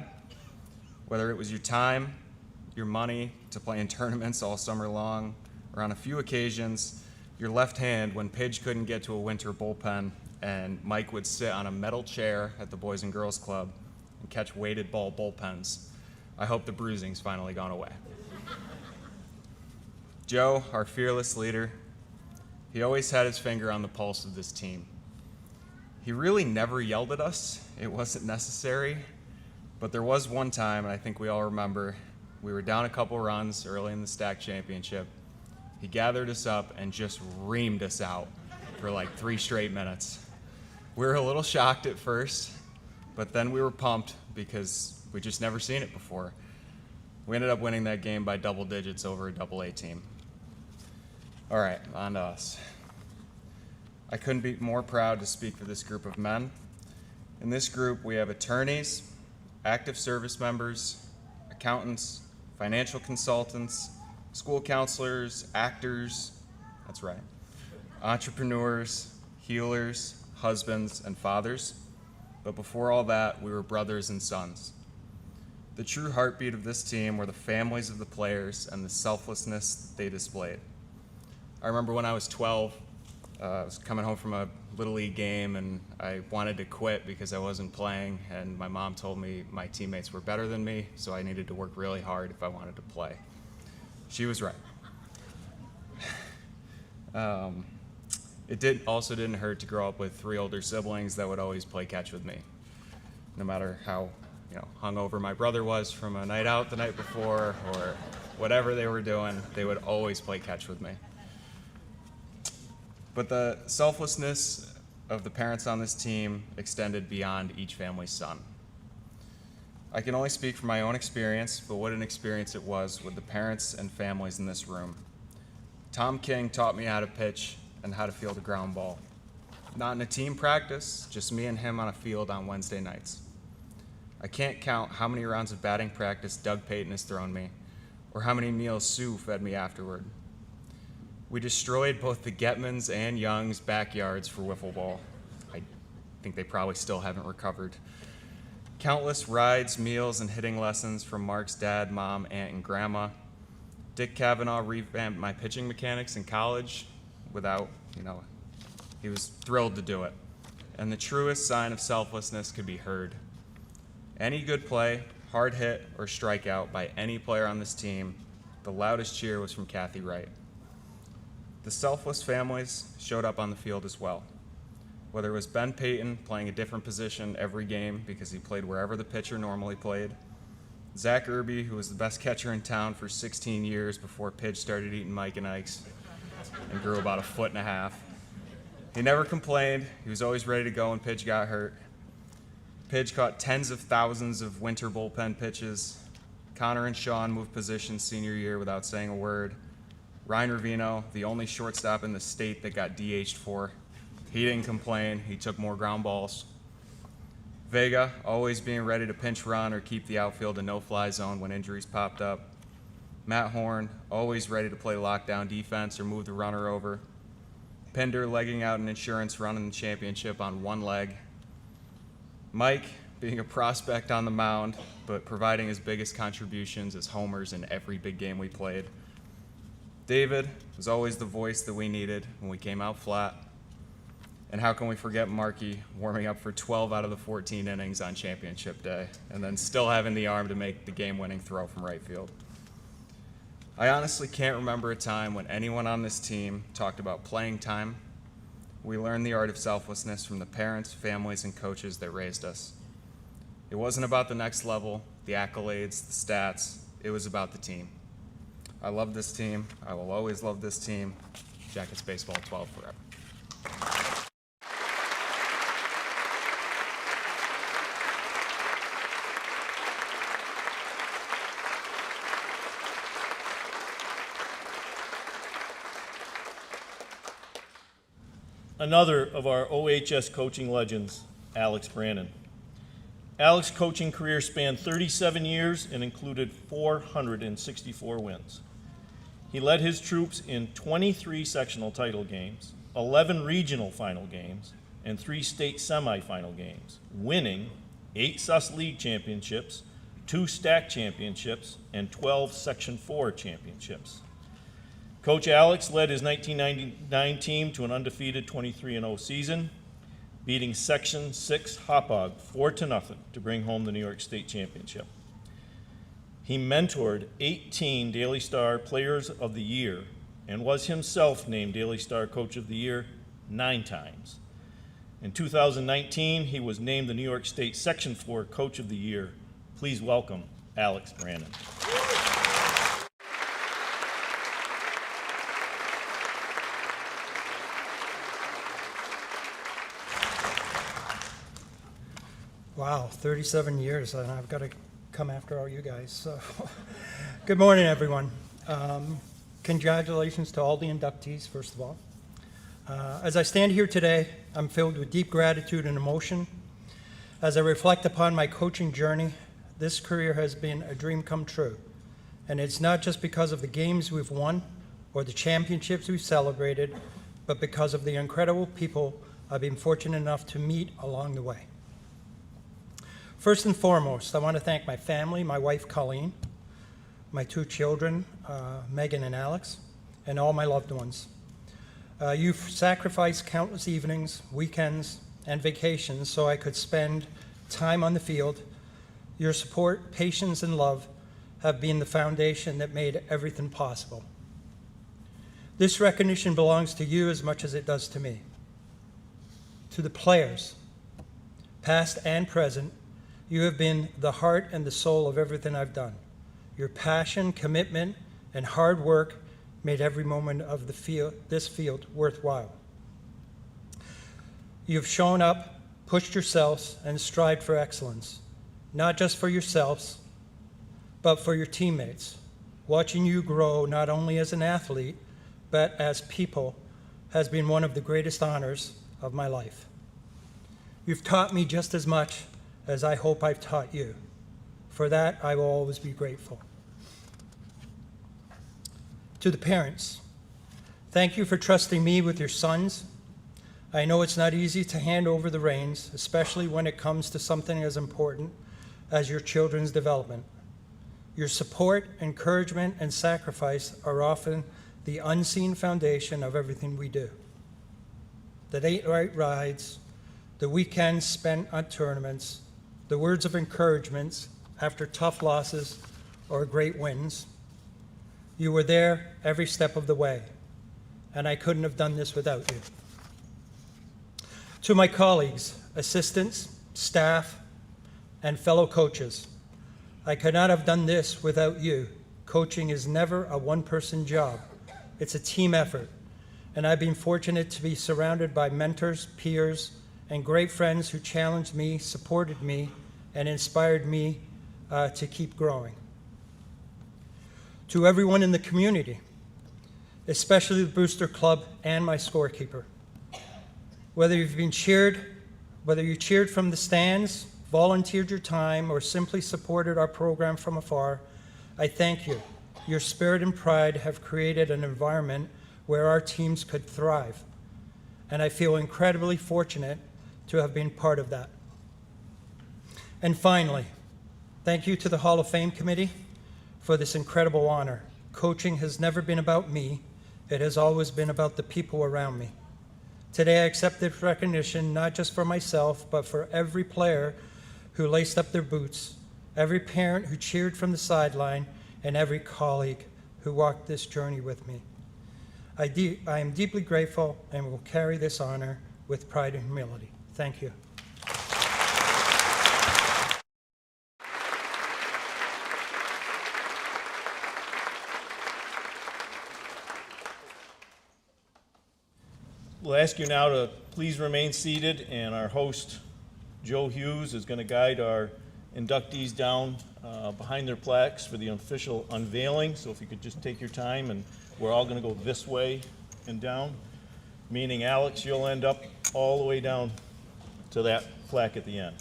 Whether it was your time, your money to play in tournaments all summer long, or on a few occasions, your left hand when Pidge couldn't get to a winter bullpen and Mike would sit on a metal chair at the Boys and Girls Club and catch weighted ball bullpens. I hope the bruising's finally gone away. Joe, our fearless leader, he always had his finger on the pulse of this team. He really never yelled at us. It wasn't necessary. But there was one time, and I think we all remember, we were down a couple runs early in the stack championship. He gathered us up and just reamed us out for like 3 straight minutes. We were a little shocked at first, but then we were pumped because we just never seen it before. We ended up winning that game by double digits over a AA team. All right, on to us. I couldn't be more proud to speak for this group of men. In this group, we have attorneys, active service members, accountants, financial consultants, school counselors, actors, that's right, entrepreneurs, healers, husbands, and fathers. But before all that, we were brothers and sons. The true heartbeat of this team were the families of the players and the selflessness they displayed. I remember when I was 12, I was coming home from a Little League game and I wanted to quit because I wasn't playing, and my mom told me my teammates were better than me, so I needed to work really hard if I wanted to play. She was right. It also didn't hurt to grow up with 3 older siblings that would always play catch with me. No matter how hungover my brother was from a night out the night before or whatever they were doing, they would always play catch with me. But the selflessness of the parents on this team extended beyond each family's son. I can only speak from my own experience, but what an experience it was with the parents and families in this room. Tom King taught me how to pitch and how to field a ground ball. Not in a team practice, just me and him on a field on Wednesday nights. I can't count how many rounds of batting practice Doug Payton has thrown me, or how many meals Sue fed me afterward. We destroyed both the Getmans and Young's backyards for wiffle ball. I think they probably still haven't recovered. Countless rides, meals, and hitting lessons from Mark's dad, mom, aunt, and grandma. Dick Cavanaugh revamped my pitching mechanics in college without, he was thrilled to do it. And the truest sign of selflessness could be heard. Any good play, hard hit, or strikeout by any player on this team, the loudest cheer was from Kathy Wright. The selfless families showed up on the field as well. Whether it was Ben Payton playing a different position every game because he played wherever the pitcher normally played, Zach Irby, who was the best catcher in town for 16 years before Pidge started eating Mike and Ike's and grew about 1.5 feet. He never complained. He was always ready to go when Pidge got hurt. Pidge caught tens of thousands of winter bullpen pitches. Connor and Sean moved positions senior year without saying a word. Ryan Ravino, the only shortstop in the state that got DH'd for, he didn't complain. He took more ground balls. Vega, always being ready to pinch run or keep the outfield a no-fly zone when injuries popped up. Matt Horn, always ready to play lockdown defense or move the runner over. Pinder legging out an insurance run in the championship on one leg. Mike, being a prospect on the mound, but providing his biggest contributions as homers in every big game we played. David was always the voice that we needed when we came out flat. And how can we forget Markey warming up for 12 out of the 14 innings on championship day, and then still having the arm to make the game-winning throw from right field. I honestly can't remember a time when anyone on this team talked about playing time. We learned the art of selflessness from the parents, families, and coaches that raised us. It wasn't about the next level, the accolades, the stats. It was about the team. I love this team. I will always love this team. Jackets baseball 12 forever. another of our OHS coaching legends, Alex Brannon. Alex's coaching career spanned 37 years and included 464 wins. He led his troops in 23 sectional title games, 11 regional final games, and 3 state semifinal games, winning 8 SUS League championships, 2 STAC championships, and 12 Section 4 championships. Coach Alex led his 1999 team to an undefeated 23-0 season, beating Section 6 Hauppauge 4-0 to bring home the New York State Championship. He mentored 18 Daily Star Players of the Year and was himself named Daily Star Coach of the Year 9 times. In 2019, he was named the New York State Section 4 Coach of the Year. Please welcome Alex Brannon. Wow, 37 years, and I've got to come after all you guys. So, good morning, everyone. Congratulations to all the inductees, first of all. As I stand here today, I'm filled with deep gratitude and emotion. As I reflect upon my coaching journey, this career has been a dream come true. And it's not just because of the games we've won or the championships we've celebrated, but because of the incredible people I've been fortunate enough to meet along the way. First and foremost, I want to thank my family, my wife Colleen, my 2 children, Megan and Alex, and all my loved ones. You've sacrificed countless evenings, weekends, and vacations so I could spend time on the field. Your support, patience, and love have been the foundation that made everything possible. This recognition belongs to you as much as it does to me. To the players, past and present, you have been the heart and the soul of everything I've done. Your passion, commitment, and hard work made every moment of this field worthwhile. You've shown up, pushed yourselves, and strived for excellence, not just for yourselves, but for your teammates. Watching you grow not only as an athlete, but as people has been one of the greatest honors of my life. You've taught me just as much as I hope I've taught you. For that, I will always be grateful. To the parents, thank you for trusting me with your sons. I know it's not easy to hand over the reins, especially when it comes to something as important as your children's development. Your support, encouragement, and sacrifice are often the unseen foundation of everything we do. The late-night rides, the weekends spent on tournaments, the words of encouragement after tough losses or great wins. You were there every step of the way, and I couldn't have done this without you. To my colleagues, assistants, staff, and fellow coaches, I could not have done this without you. Coaching is never a one-person job. It's a team effort, and I've been fortunate to be surrounded by mentors, peers, and great friends who challenged me, supported me, and inspired me to keep growing. To everyone in the community, especially the Booster Club and my scorekeeper, whether you cheered from the stands, volunteered your time, or simply supported our program from afar, I thank you. Your spirit and pride have created an environment where our teams could thrive, and I feel incredibly fortunate to have been part of that. And finally, thank you to the Hall of Fame Committee for this incredible honor. Coaching has never been about me. It has always been about the people around me. Today I accept this recognition not just for myself, but for every player who laced up their boots, every parent who cheered from the sideline, and every colleague who walked this journey with me. I am deeply grateful and will carry this honor with pride and humility. Thank you. We'll ask you now to please remain seated, and our host, Joe Hughes, is going to guide our inductees down behind their plaques for the official unveiling. So if you could just take your time, and we're all going to go this way and down. meaning Alex, you'll end up all the way down to that plaque at the end.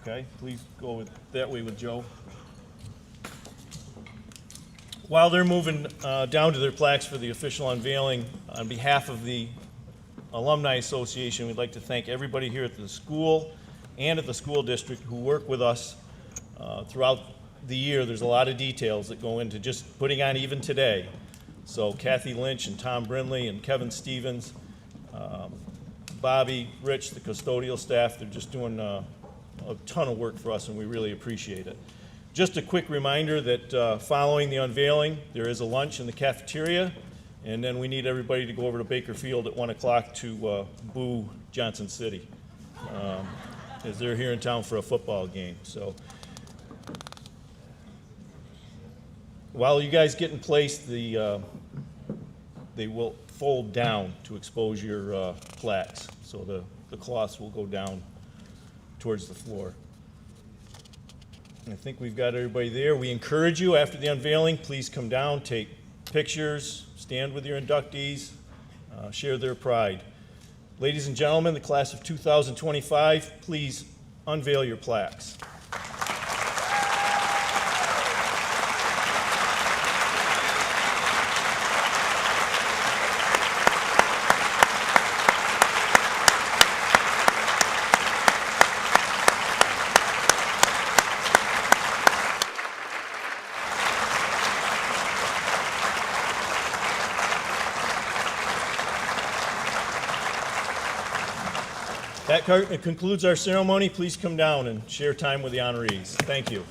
Okay, please go that way with Joe. While they're moving down to their plaques for the official unveiling, on behalf of the Alumni Association, we'd like to thank everybody here at the school and at the school district who work with us throughout the year. There's a lot of details that go into just putting on even today. So Kathy Lynch and Tom Brindley and Kevin Stevens, Bobby, Rich, the custodial staff, they're just doing a ton of work for us, and we really appreciate it. Just a quick reminder that following the unveiling, there is a lunch in the cafeteria, and then we need everybody to go over to Baker Field at 1 o'clock to boo Johnson City, as they're here in town for a football game. So while you guys get in place, they will fold down to expose your plaques, so the cloths will go down towards the floor. I think we've got everybody there. We encourage you after the unveiling, please come down, take pictures, stand with your inductees, share their pride. Ladies and gentlemen, the class of 2025, please unveil your plaques. That concludes our ceremony. Please come down and share time with the honorees. Thank you.